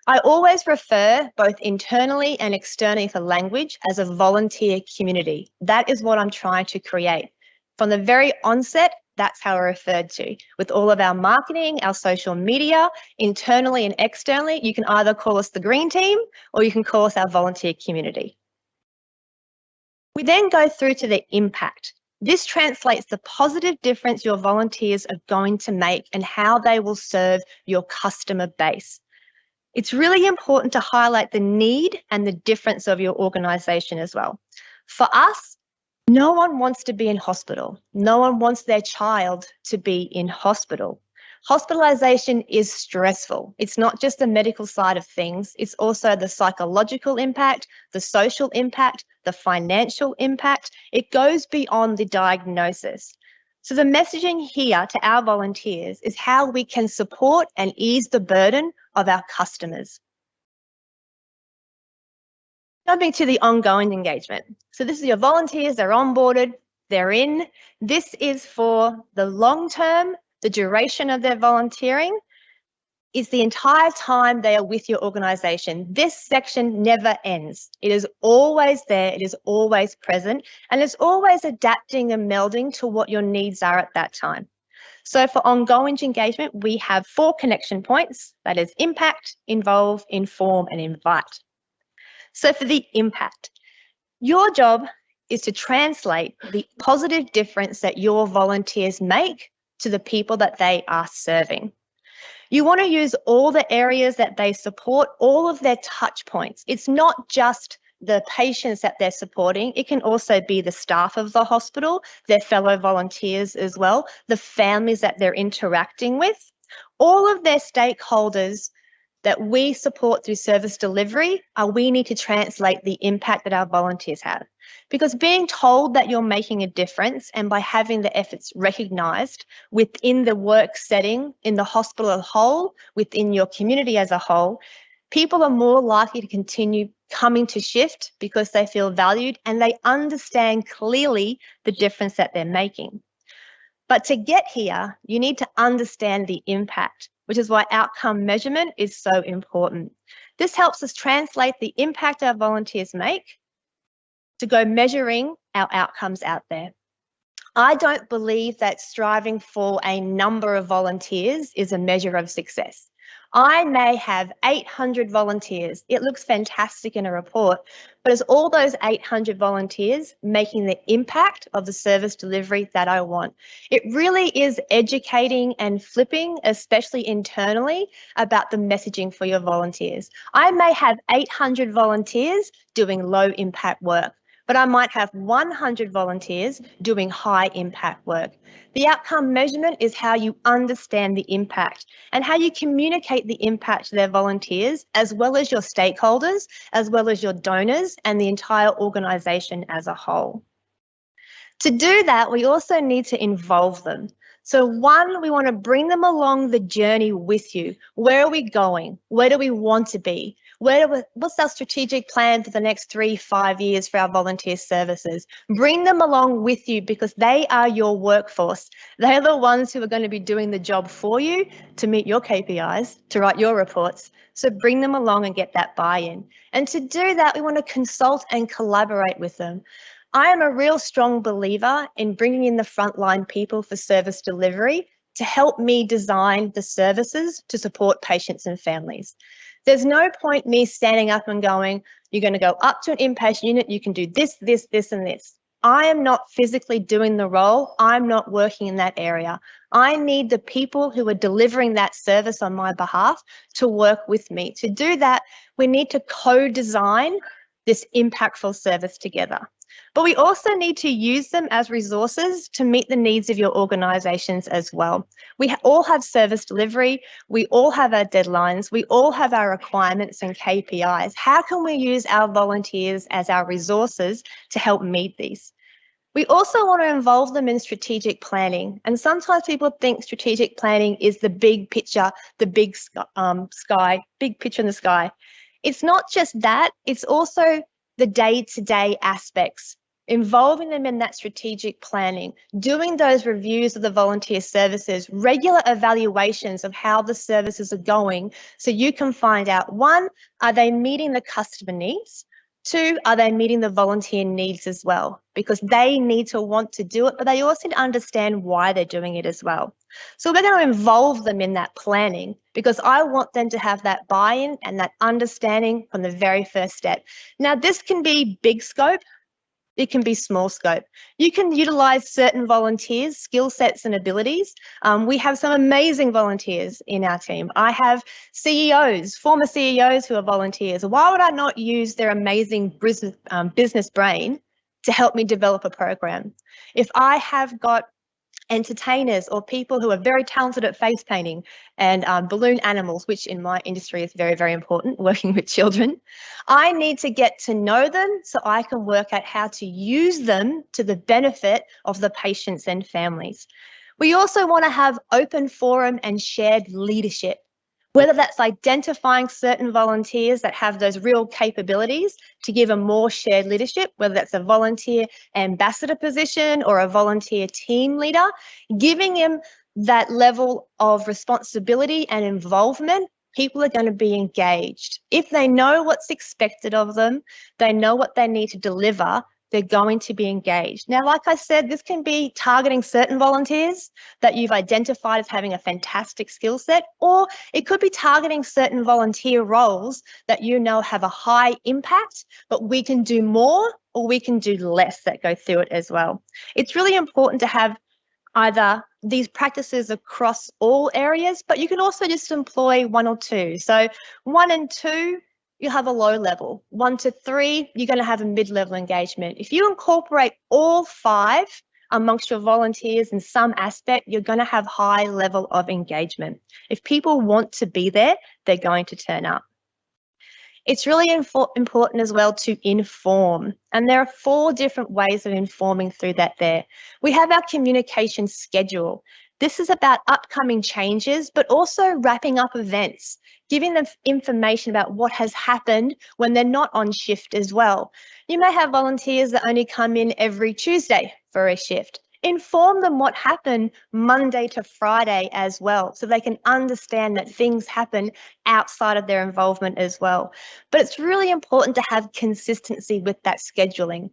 I always refer both internally and externally for language as a volunteer community. That is what I'm trying to create. From the very onset, that's how I referred to. With all of our marketing, our social media, internally and externally, you can either call us the green team or you can call us our volunteer community. We then go through to the impact. This translates the positive difference your volunteers are going to make and how they will serve your customer base. It's really important to highlight the need and the difference of your organisation as well. For us, no one wants to be in hospital. No one wants their child to be in hospital. Hospitalisation is stressful. It's not just the medical side of things, it's also the psychological impact, the social impact, the financial impact. It goes beyond the diagnosis. So the messaging here to our volunteers is how we can support and ease the burden of our customers. Jumping to the ongoing engagement. So this is your volunteers, they're onboarded, they're in. This is for the long term, the duration of their volunteering is the entire time they are with your organisation. This section never ends. It is always there, it is always present, and it's always adapting and melding to what your needs are at that time. So for ongoing engagement, we have 4 connection points, that is impact, involve, inform, and invite. So for the impact, your job is to translate the positive difference that your volunteers make to the people that they are serving. You want to use all the areas that they support, all of their touch points. It's not just the patients that they're supporting. It can also be the staff of the hospital, their fellow volunteers as well, the families that they're interacting with, all of their stakeholders that we support through service delivery, we need to translate the impact that our volunteers have. Because being told that you're making a difference and by having the efforts recognised within the work setting, in the hospital as a whole, within your community as a whole, people are more likely to continue coming to shift because they feel valued and they understand clearly the difference that they're making. But to get here, you need to understand the impact, which is why outcome measurement is so important. This helps us translate the impact our volunteers make to go measuring our outcomes out there. I don't believe that striving for a number of volunteers is a measure of success. I may have 800 volunteers. It looks fantastic in a report, but is all those 800 volunteers making the impact of the service delivery that I want? It really is educating and flipping, especially internally, about the messaging for your volunteers. I may have 800 volunteers doing low impact work, but I might have 100 volunteers doing high impact work. The outcome measurement is how you understand the impact and how you communicate the impact to their volunteers, as well as your stakeholders, as well as your donors and the entire organisation as a whole. To do that, we also need to involve them. So 1, we want to bring them along the journey with you. Where are we going? Where do we want to be? What's our strategic plan for the next 3-5 years for our volunteer services? Bring them along with you because they are your workforce. They're the ones who are going to be doing the job for you to meet your KPIs, to write your reports. So bring them along and get that buy-in. And to do that, we want to consult and collaborate with them. I am a real strong believer in bringing in the frontline people for service delivery to help me design the services to support patients and families. There's no point me standing up and going, you're going to go up to an inpatient unit, you can do this, this, this, and this. I am not physically doing the role. I'm not working in that area. I need the people who are delivering that service on my behalf to work with me. To do that, we need to co-design this impactful service together. But we also need to use them as resources to meet the needs of your organisations as well. We all have service delivery, we all have our deadlines, we all have our requirements and KPIs. How can we use our volunteers as our resources to help meet these? We also want to involve them in strategic planning. And sometimes people think strategic planning is the big picture, the big big picture in the sky. It's not just that, it's also the day-to-day aspects. involving them in that strategic planning, doing those reviews of the volunteer services, regular evaluations of how the services are going, so you can find out, one, are they meeting the customer needs? Two, are they meeting the volunteer needs as well? Because they need to want to do it, but they also need to understand why they're doing it as well. So we're going to involve them in that planning, because I want them to have that buy-in and that understanding from the very first step. Now, this can be big scope. It can be small scope. You can utilise certain volunteers' skill sets and abilities. We have some amazing volunteers in our team. I have CEOs, former CEOs who are volunteers. Why would I not use their amazing business brain to help me develop a program? If I have got entertainers or people who are very talented at face painting and balloon animals, which in my industry is very, very important, working with children, I need to get to know them so I can work out how to use them to the benefit of the patients and families. We also want to have open forum and shared leadership, whether that's identifying certain volunteers that have those real capabilities to give them more shared leadership, whether that's a volunteer ambassador position or a volunteer team leader, giving them that level of responsibility and involvement. People are going to be engaged. If they know what's expected of them, they know what they need to deliver, they're going to be engaged. Now, like I said, this can be targeting certain volunteers that you've identified as having a fantastic skill set, or it could be targeting certain volunteer roles that you know have a high impact, but we can do more or we can do less that go through it as well. It's really important to have either these practices across all areas, but you can also just employ one or two. So 1 and 2, you have a low level. 1 to 3, you're going to have a mid-level engagement. If you incorporate all 5 amongst your volunteers in some aspect, you're going to have high level of engagement. If people want to be there, they're going to turn up. It's really important as well to inform, and there are 4 different ways of informing through that there. We have our communication schedule. This is about upcoming changes, but also wrapping up events, giving them information about what has happened when they're not on shift as well. You may have volunteers that only come in every Tuesday for a shift. Inform them what happened Monday to Friday as well, so they can understand that things happen outside of their involvement as well. But it's really important to have consistency with that scheduling.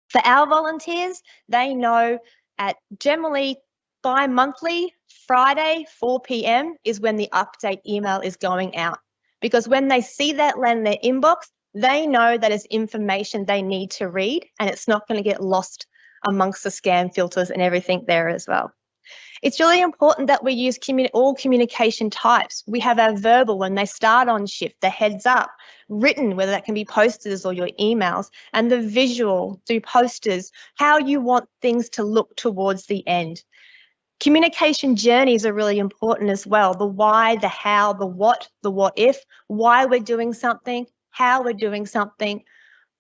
For our volunteers, they know at generally bi-monthly, Friday, 4 p.m. is when the update email is going out. Because when they see that land in their inbox, they know that it's information they need to read, and it's not going to get lost amongst the scam filters and everything there as well. It's really important that we use all communication types. We have our verbal when they start on shift, the heads up, written, whether that can be posters or your emails, and the visual through posters, how you want things to look towards the end. Communication journeys are really important as well. The why, the how, the what if, why we're doing something, how we're doing something,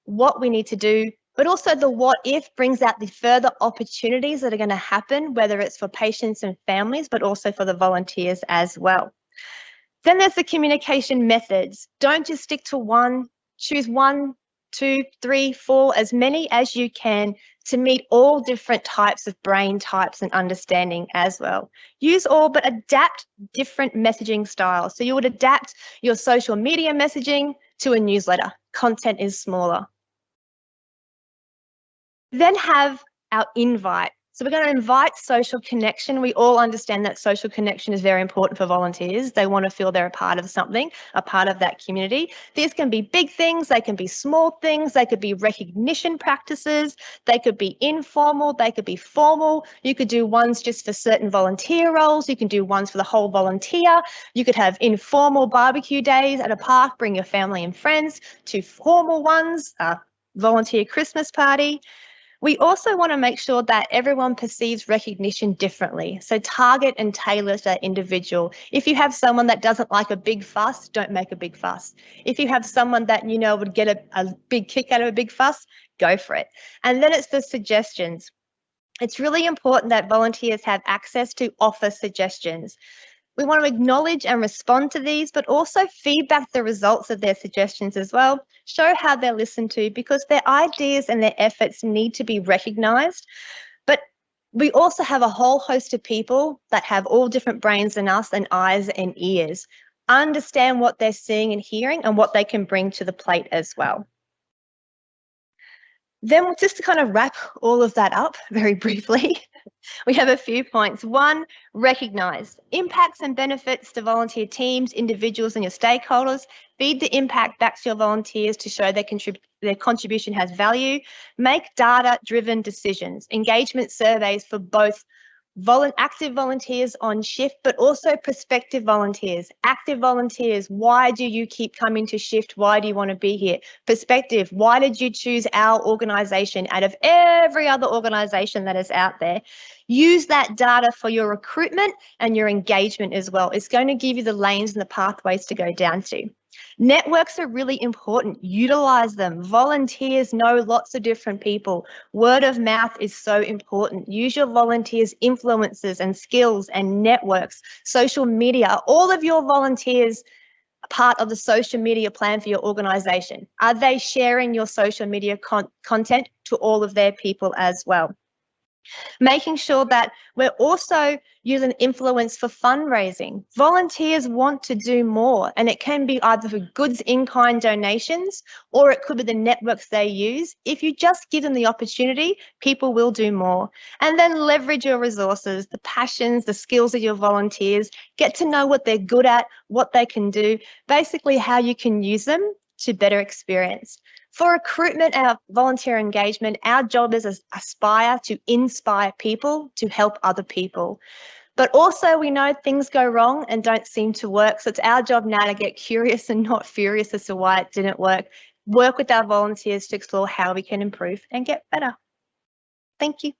what we need to do, but also the what if brings out the further opportunities that are going to happen, whether it's for patients and families, but also for the volunteers as well. Then there's the communication methods. Don't just stick to one, choose 1, 2, 3, 4, as many as you can to meet all different types of brain types and understanding as well. Use all, but adapt different messaging styles. So you would adapt your social media messaging to a newsletter. Content is smaller. Then have our invite. So we're going to invite social connection. We all understand that social connection is very important for volunteers. They want to feel they're a part of something, a part of that community. These can be big things, they can be small things, they could be recognition practices, they could be informal, they could be formal. You could do ones just for certain volunteer roles, you can do ones for the whole volunteer. You could have informal barbecue days at a park, bring your family and friends, to formal ones, volunteer Christmas party. We also want to make sure that everyone perceives recognition differently. So target and tailor to that individual. If you have someone that doesn't like a big fuss, don't make a big fuss. If you have someone that you know would get a big kick out of a big fuss, go for it. And then it's the suggestions. It's really important that volunteers have access to offer suggestions. We want to acknowledge and respond to these, but also feedback the results of their suggestions as well. Show how they're listened to, because their ideas and their efforts need to be recognised. But we also have a whole host of people that have all different brains than us and eyes and ears. Understand what they're seeing and hearing and what they can bring to the plate as well. Then just to kind of wrap all of that up very briefly, we have a few points. One, recognise impacts and benefits to volunteer teams, individuals and your stakeholders. Feed the impact back to your volunteers to show their contribution has value. Make data-driven decisions. Engagement surveys for both active volunteers on shift, but also prospective volunteers. Active volunteers, why do you keep coming to shift? Why do you want to be here? Prospective, why did you choose our organisation out of every other organisation that is out there? Use that data for your recruitment and your engagement as well. It's going to give you the lanes and the pathways to go down to. Networks are really important. Utilize them. Volunteers know lots of different people. Word of mouth is so important. Use your volunteers' influences and skills and networks. Social media. Are all of your volunteers part of the social media plan for your organisation? Are they sharing your social media content to all of their people as well? Making sure that we're also using influence for fundraising. Volunteers want to do more, and it can be either for goods in-kind donations or it could be the networks they use. If you just give them the opportunity, people will do more. And then leverage your resources, the passions, the skills of your volunteers. Get to know what they're good at, what they can do, basically how you can use them to better experience. For recruitment and volunteer engagement, our job is to aspire to inspire people to help other people. But also we know things go wrong and don't seem to work. So it's our job now to get curious and not furious as to why it didn't work. Work with our volunteers to explore how we can improve and get better. Thank you.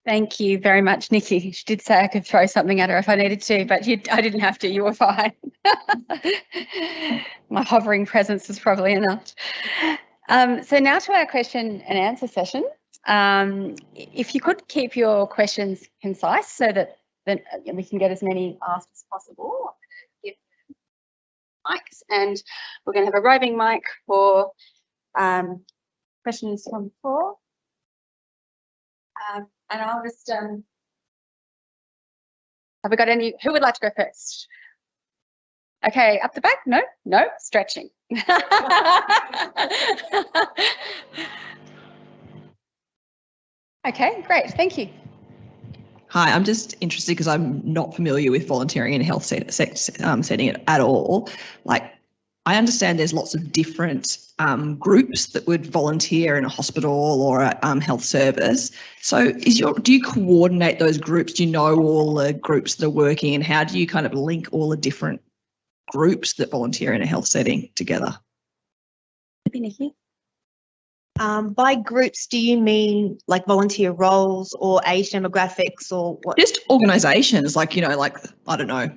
Thank you very much, Nicky. She did say I could throw something at her if I needed to, but I didn't have to. You were fine. My hovering presence was probably enough. So now to our question and answer session. If you could keep your questions concise so that then we can get as many asked as possible. Give mics, and we're going to have a roving mic for questions from the floor. And I'll just, have we got any, who would like to go first? Okay, up the back? No, stretching. Okay, great, thank you. Hi, I'm just interested because I'm not familiar with volunteering in a health setting at all. Like, I understand there's lots of different groups that would volunteer in a hospital or a health service. So do you coordinate those groups? Do you know all the groups that are working, and how do you kind of link all the different groups that volunteer in a health setting together? Maybe Nicky. By groups, do you mean like volunteer roles or age demographics or what? Just organisations, like, like, I don't know,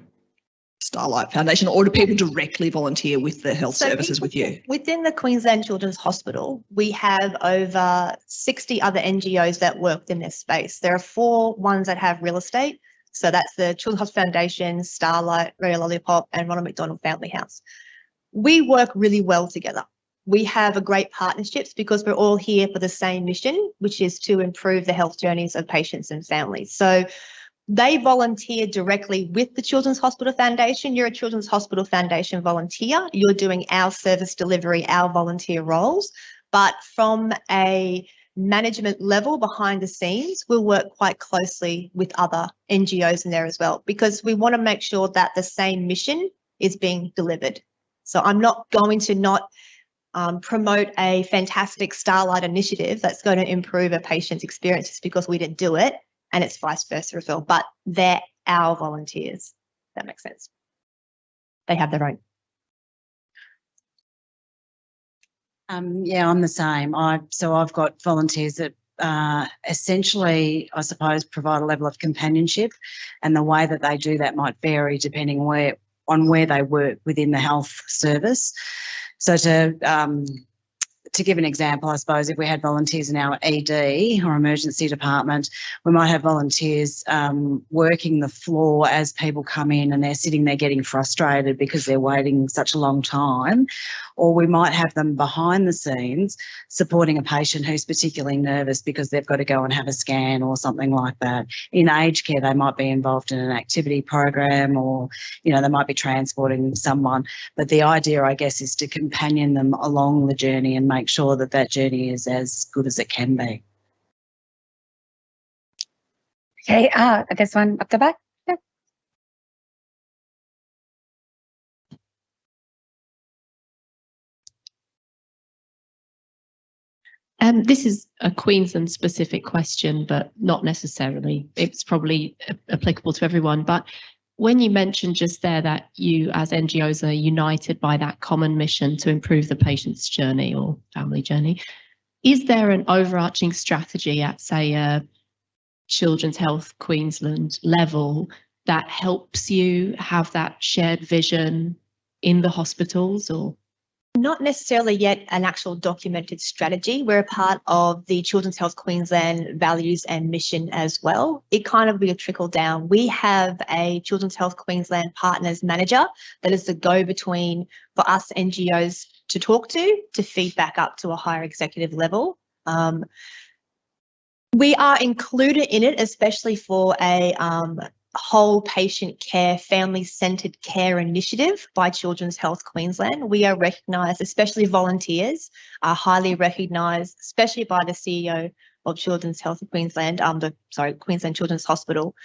Starlight Foundation, or do people directly volunteer with the health services with you? Within the Queensland Children's Hospital, we have over 60 other NGOs that work in this space. There are 4 ones that have real estate. So that's the Children's Hospital Foundation, Starlight, Ray Lollipop, and Ronald McDonald Family House. We work really well together. We have a great partnerships because we're all here for the same mission, which is to improve the health journeys of patients and families. So they volunteer directly with the Children's Hospital Foundation. You're a Children's Hospital Foundation volunteer. You're doing our service delivery, our volunteer roles. But from a management level behind the scenes, we'll work quite closely with other NGOs in there as well, because we want to make sure that the same mission is being delivered. So I'm not going to not promote a fantastic Starlight initiative that's going to improve a patient's experiences because we didn't do it. And it's vice versa as well, but they're our volunteers. That makes sense. They have their own. Yeah, I'm the same. So I've got volunteers that essentially, I suppose, provide a level of companionship, and the way that they do that might vary depending on where they work within the health service. So to to give an example, I suppose, if we had volunteers in our ED or emergency department, we might have volunteers working the floor as people come in and they're sitting there getting frustrated because they're waiting such a long time. Or we might have them behind the scenes supporting a patient who's particularly nervous because they've got to go and have a scan or something like that. In aged care, they might be involved in an activity program, or, you know, they might be transporting someone. But the idea, I guess, is to companion them along the journey and make sure that that journey is as good as it can be. Okay, there's one up the back. This is a Queensland specific question, but not necessarily. It's probably applicable to everyone. But when you mentioned just there that you as NGOs are united by that common mission to improve the patient's journey or family journey, is there an overarching strategy at, say, a Children's Health Queensland level that helps you have that shared vision in the hospitals? Or not necessarily yet an actual documented strategy. We're a part of the Children's Health Queensland values and mission as well. It kind of will trickle down. We have a Children's Health Queensland partners manager that is the go-between for us NGOs to talk to feed back up to a higher executive level. We are included in it, especially for a whole patient care, family-centred care initiative by Children's Health Queensland. We are recognised, especially volunteers, are highly recognised, especially by the CEO of Children's Health Queensland, Queensland Children's Hospital,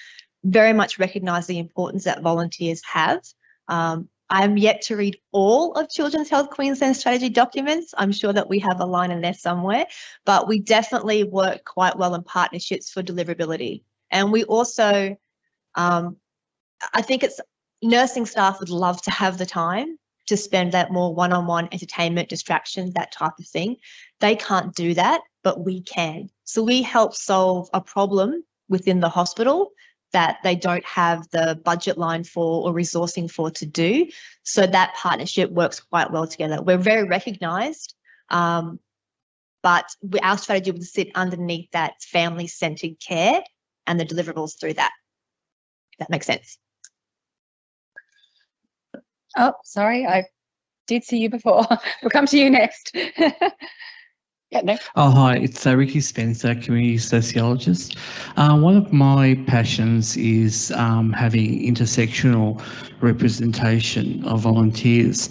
very much recognise the importance that volunteers have. I am yet to read all of Children's Health Queensland strategy documents. I'm sure that we have a line in there somewhere, but we definitely work quite well in partnerships for deliverability. And we also, I think it's nursing staff would love to have the time to spend that more one-on-one entertainment, distractions, that type of thing. They can't do that, but we can. So we help solve a problem within the hospital that they don't have the budget line for or resourcing for to do. So that partnership works quite well together. We're very recognised, but our strategy would sit underneath that family-centred care and the deliverables through that. If that makes sense. Oh, sorry, I did see you before. We'll come to you next. Yeah, no. Oh, hi, it's Ricky Spencer, community sociologist. One of my passions is having intersectional representation of volunteers.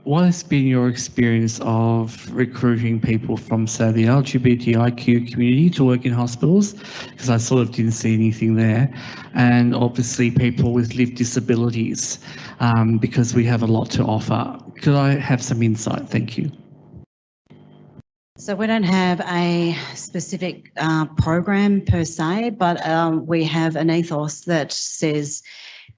What has been your experience of recruiting people from, say, the LGBTIQ community to work in hospitals? Because I sort of didn't see anything there. And obviously people with lived disabilities, because we have a lot to offer. Could I have some insight? Thank you. So we don't have a specific program per se, but we have an ethos that says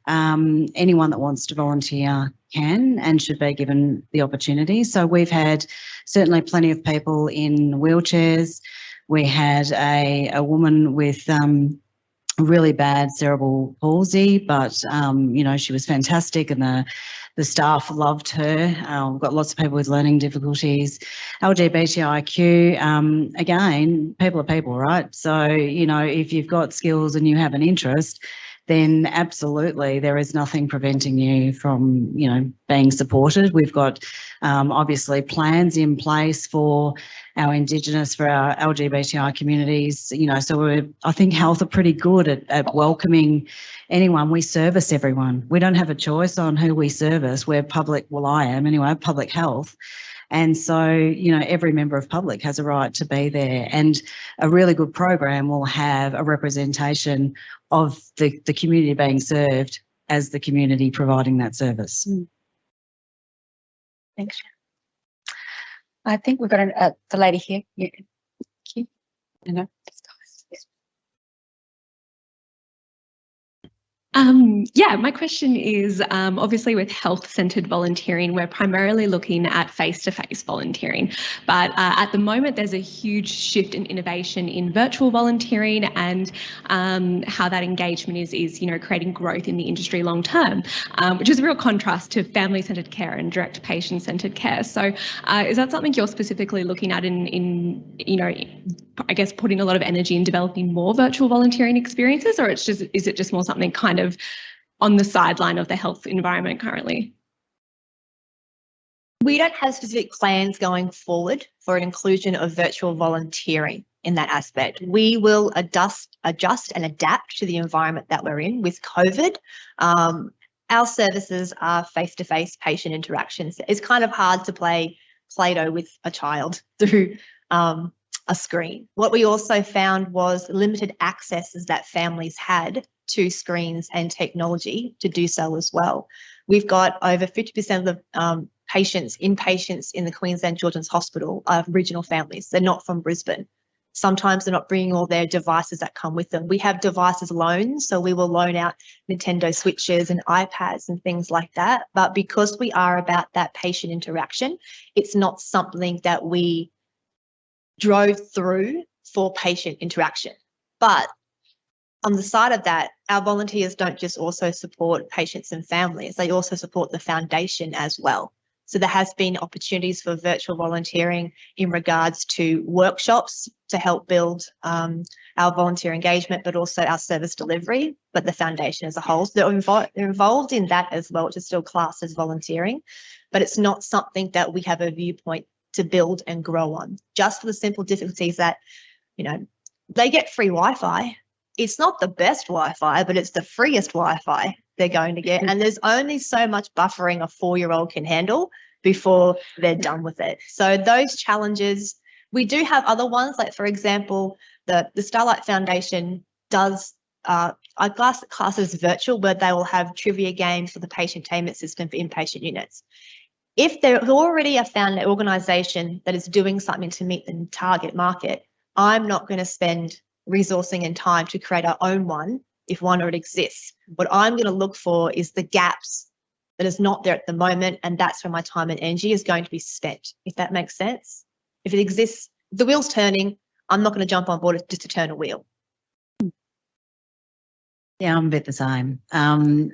anyone that wants to volunteer can and should be given the opportunity. So we've had certainly plenty of people in wheelchairs. We had a woman with really bad cerebral palsy, but you know, she was fantastic and the staff loved her. We've got lots of people with learning difficulties. LGBTIQ, again, people are people, right? So, you know, if you've got skills and you have an interest, then absolutely there is nothing preventing you from, you know, being supported. We've got obviously plans in place for our Indigenous, for our LGBTI communities, you know, so I think health are pretty good at welcoming anyone. We service everyone. We don't have a choice on who we service. We're public, well, I am anyway, public health. And so, you know, every member of public has a right to be there, and a really good program will have a representation of the community being served as the community providing that service. Thanks. I think we've got the lady here. No. Yeah, my question is, obviously with health-centred volunteering, we're primarily looking at face-to-face volunteering, but at the moment there's a huge shift in innovation in virtual volunteering and how that engagement is creating growth in the industry long term, which is a real contrast to family-centred care and direct patient-centred care. So is that something you're specifically looking at in I guess putting a lot of energy in developing more virtual volunteering experiences, or is it just more something kind of on the sideline of the health environment currently? We don't have specific plans going forward for an inclusion of virtual volunteering in that aspect. We will adjust and adapt to the environment that we're in with COVID. Our services are face-to-face patient interactions. It's kind of hard to play Play-Doh with a child through a screen. What we also found was limited accesses that families had to screens and technology to do so as well. We've got over 50% of the inpatients in the Queensland Children's Hospital are regional families. They're not from Brisbane. Sometimes they're not bringing all their devices that come with them. We have devices loaned, so we will loan out Nintendo Switches and iPads and things like that. But because we are about that patient interaction, it's not something that we drove through for patient interaction. But on the side of that, our volunteers don't just also support patients and families, they also support the foundation as well. So there has been opportunities for virtual volunteering in regards to workshops to help build our volunteer engagement, but also our service delivery, but the foundation as a whole. So they're involved in that as well, which is still classed as volunteering, but it's not something that we have a viewpoint to build and grow on, just for the simple difficulties that, they get free Wi-Fi. It's not the best Wi-Fi, but it's the freest Wi-Fi they're going to get. And there's only so much buffering a 4-year-old can handle before they're done with it. So those challenges, we do have other ones, like for example, the Starlight Foundation does a class as virtual, where they will have trivia games for the patient attainment system for inpatient units. If there's already a found organisation that is doing something to meet the target market, I'm not going to spend resourcing and time to create our own one if one already exists. What I'm going to look for is the gaps that is not there at the moment, and that's where my time and energy is going to be spent, if that makes sense. If it exists, the wheel's turning, I'm not going to jump on board just to turn a wheel. Yeah, I'm a bit the same.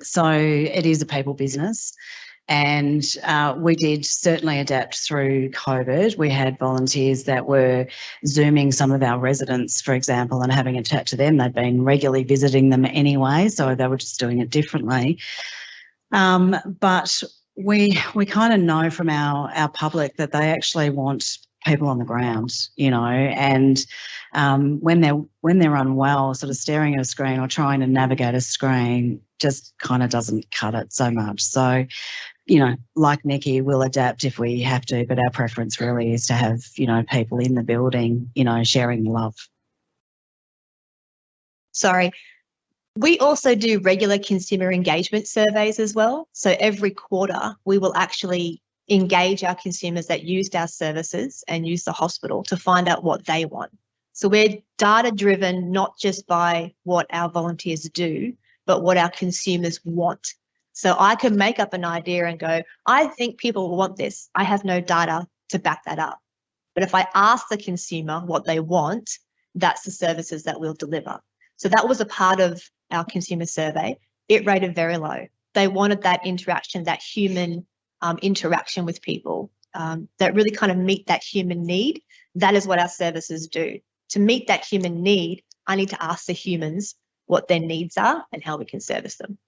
So it is a people business. And we did certainly adapt through COVID. We had volunteers that were Zooming some of our residents, for example, and having a chat to them. They'd been regularly visiting them anyway, so they were just doing it differently. But we kind of know from our public that they actually want people on the ground, and when they're unwell, sort of staring at a screen or trying to navigate a screen just kind of doesn't cut it so much. So, like Nicky, we'll adapt if we have to, but our preference really is to have, people in the building, sharing the love. Sorry. We also do regular consumer engagement surveys as well. So every quarter, we will actually engage our consumers that used our services and use the hospital to find out what they want. So we're data driven, not just by what our volunteers do, but what our consumers want. So I can make up an idea and go, I think people want this. I have no data to back that up. But if I ask the consumer what they want, that's the services that we'll deliver. So that was a part of our consumer survey. It rated very low. They wanted that interaction, that human interaction with people that really kind of meet that human need. That is what our services do. To meet that human need, I need to ask the humans what their needs are and how we can service them.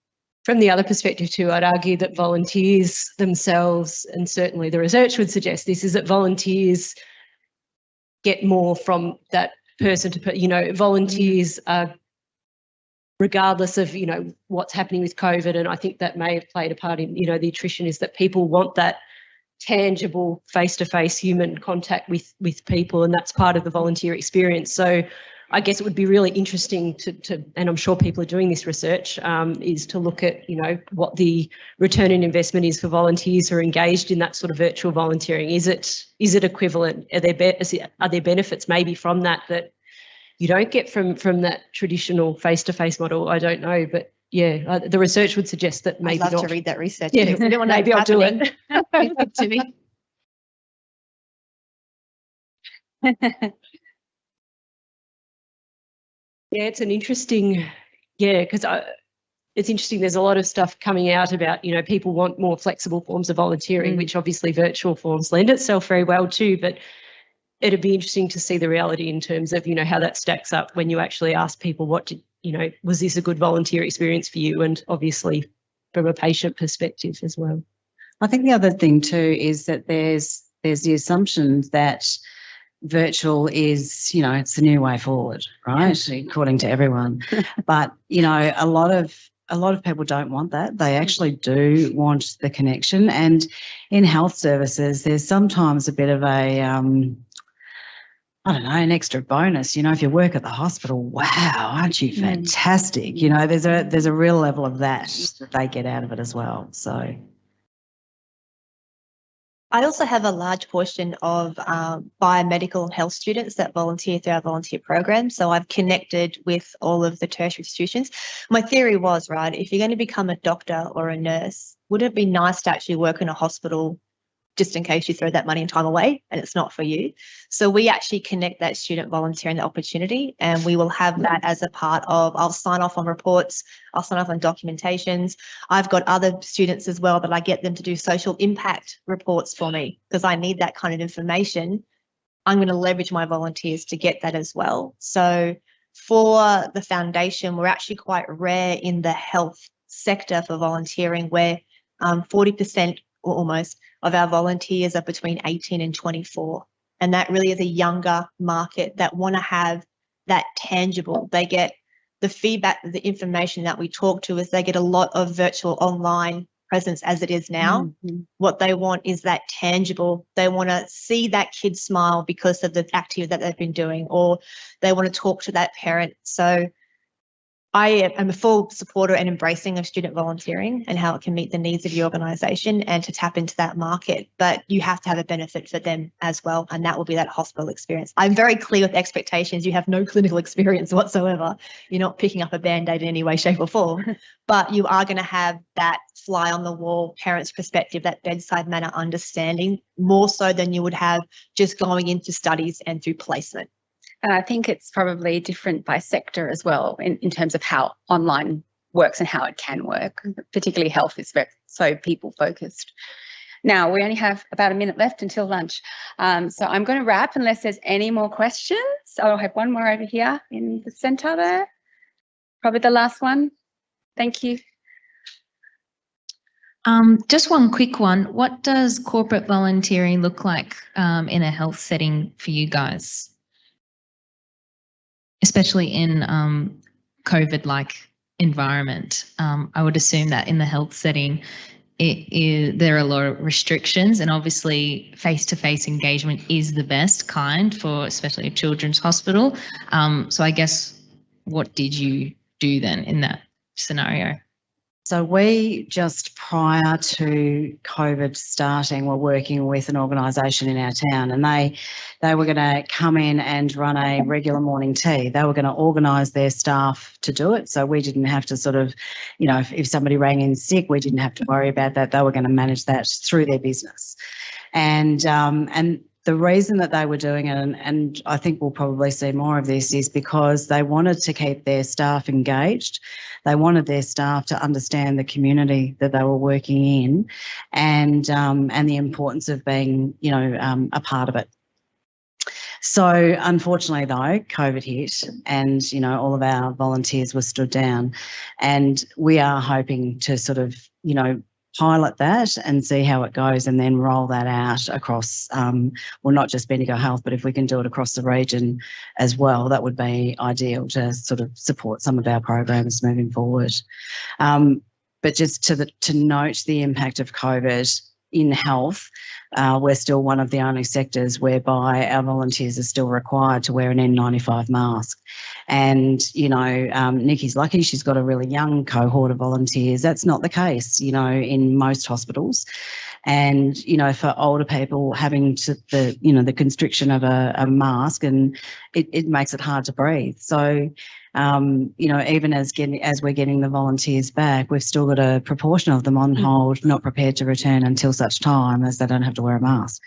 From the other perspective too, I'd argue that volunteers themselves, and certainly the research would suggest this, is that volunteers get more from that person to, volunteers are, regardless of, what's happening with COVID, and I think that may have played a part in, the attrition, is that people want that tangible face-to-face human contact with people, and that's part of the volunteer experience. So I guess it would be really interesting to and I'm sure people are doing this research, is to look at, what the return on investment is for volunteers who are engaged in that sort of virtual volunteering. Is it equivalent? Are there benefits maybe from that you don't get from that traditional face-to-face model? I don't know, but yeah, the research would suggest that maybe I'd love not. to read that research. Yeah, because we don't want to know maybe I'll what's do happening. it. To me. Yeah, it's an interesting, because it's interesting. There's a lot of stuff coming out about, people want more flexible forms of volunteering, which obviously virtual forms lend itself very well to, but it'd be interesting to see the reality in terms of, how that stacks up when you actually ask people was this a good volunteer experience for you? And obviously from a patient perspective as well. I think the other thing too is that there's the assumption that virtual is, it's the new way forward, right? According to everyone. But, a lot of people don't want that. They actually do want the connection. And in health services, there's sometimes a bit of a, an extra bonus. If you work at the hospital, wow, aren't you fantastic? There's a real level of that they get out of it as well. So. I also have a large portion of biomedical and health students that volunteer through our volunteer program. So I've connected with all of the tertiary institutions. My theory was, right, if you're going to become a doctor or a nurse, wouldn't it be nice to actually work in a hospital just in case you throw that money and time away and it's not for you? So we actually connect that student volunteering the opportunity, and we will have that as a part of, I'll sign off on reports, I'll sign off on documentations. I've got other students as well that I get them to do social impact reports for me because I need that kind of information. I'm going to leverage my volunteers to get that as well. So for the foundation, we're actually quite rare in the health sector for volunteering, where 40% or almost of our volunteers are between 18 and 24. And that really is a younger market that want to have that tangible. They get the feedback, the information that we talk to is they get a lot of virtual online presence as it is now. What they want is that tangible. They want to see that kid smile because of the activity that they've been doing, or they want to talk to that parent. So I am a full supporter and embracing of student volunteering and how it can meet the needs of the organisation and to tap into that market. But you have to have a benefit for them as well, and that will be that hospital experience. I'm very clear with expectations. You have no clinical experience whatsoever. You're not picking up a Band-Aid in any way, shape or form, but you are going to have that fly on the wall parents' perspective, that bedside manner understanding, more so than you would have just going into studies and through placement. And I think it's probably different by sector as well in terms of how online works and how it can work. Particularly health is so people focused. Now, we only have about a minute left until lunch. So I'm going to wrap unless there's any more questions. I'll have one more over here in the centre there. Probably the last one. Thank you. Just one quick one. What does corporate volunteering look like in a health setting for you guys? Especially in COVID-like environment. I would assume that in the health setting, there are a lot of restrictions, and obviously face-to-face engagement is the best kind for especially a children's hospital. So I guess, what did you do then in that scenario? So we just prior to COVID starting were working with an organisation in our town, and they were going to come in and run a regular morning tea. They were going to organise their staff to do it, so we didn't have to sort of, if somebody rang in sick, we didn't have to worry about that. They were going to manage that through their business. And the reason that they were doing it, and I think we'll probably see more of this, is because they wanted to keep their staff engaged. They wanted their staff to understand the community that they were working in, and the importance of being, a part of it. So unfortunately, though, COVID hit, and all of our volunteers were stood down, and we are hoping to sort of, pilot that and see how it goes, and then roll that out across, not just Bendigo Health, but if we can do it across the region as well, that would be ideal to sort of support some of our programs moving forward. But just to note the impact of COVID in health, we're still one of the only sectors whereby our volunteers are still required to wear an N95 mask. And, Nicky's lucky, she's got a really young cohort of volunteers. That's not the case, in most hospitals. And, you know, for older people having to the constriction of a mask, and it makes it hard to breathe. So, you know, even as we're getting the volunteers back, we've still got a proportion of them on hold, not prepared to return until such time as they don't have to wear a mask.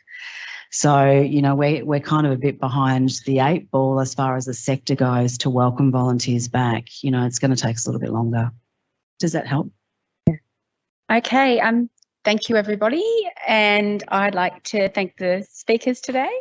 So, you know, we're kind of a bit behind the 8 ball as far as the sector goes to welcome volunteers back. You know, it's going to take us a little bit longer. Does that help? Okay, thank you everybody, and I'd like to thank the speakers today.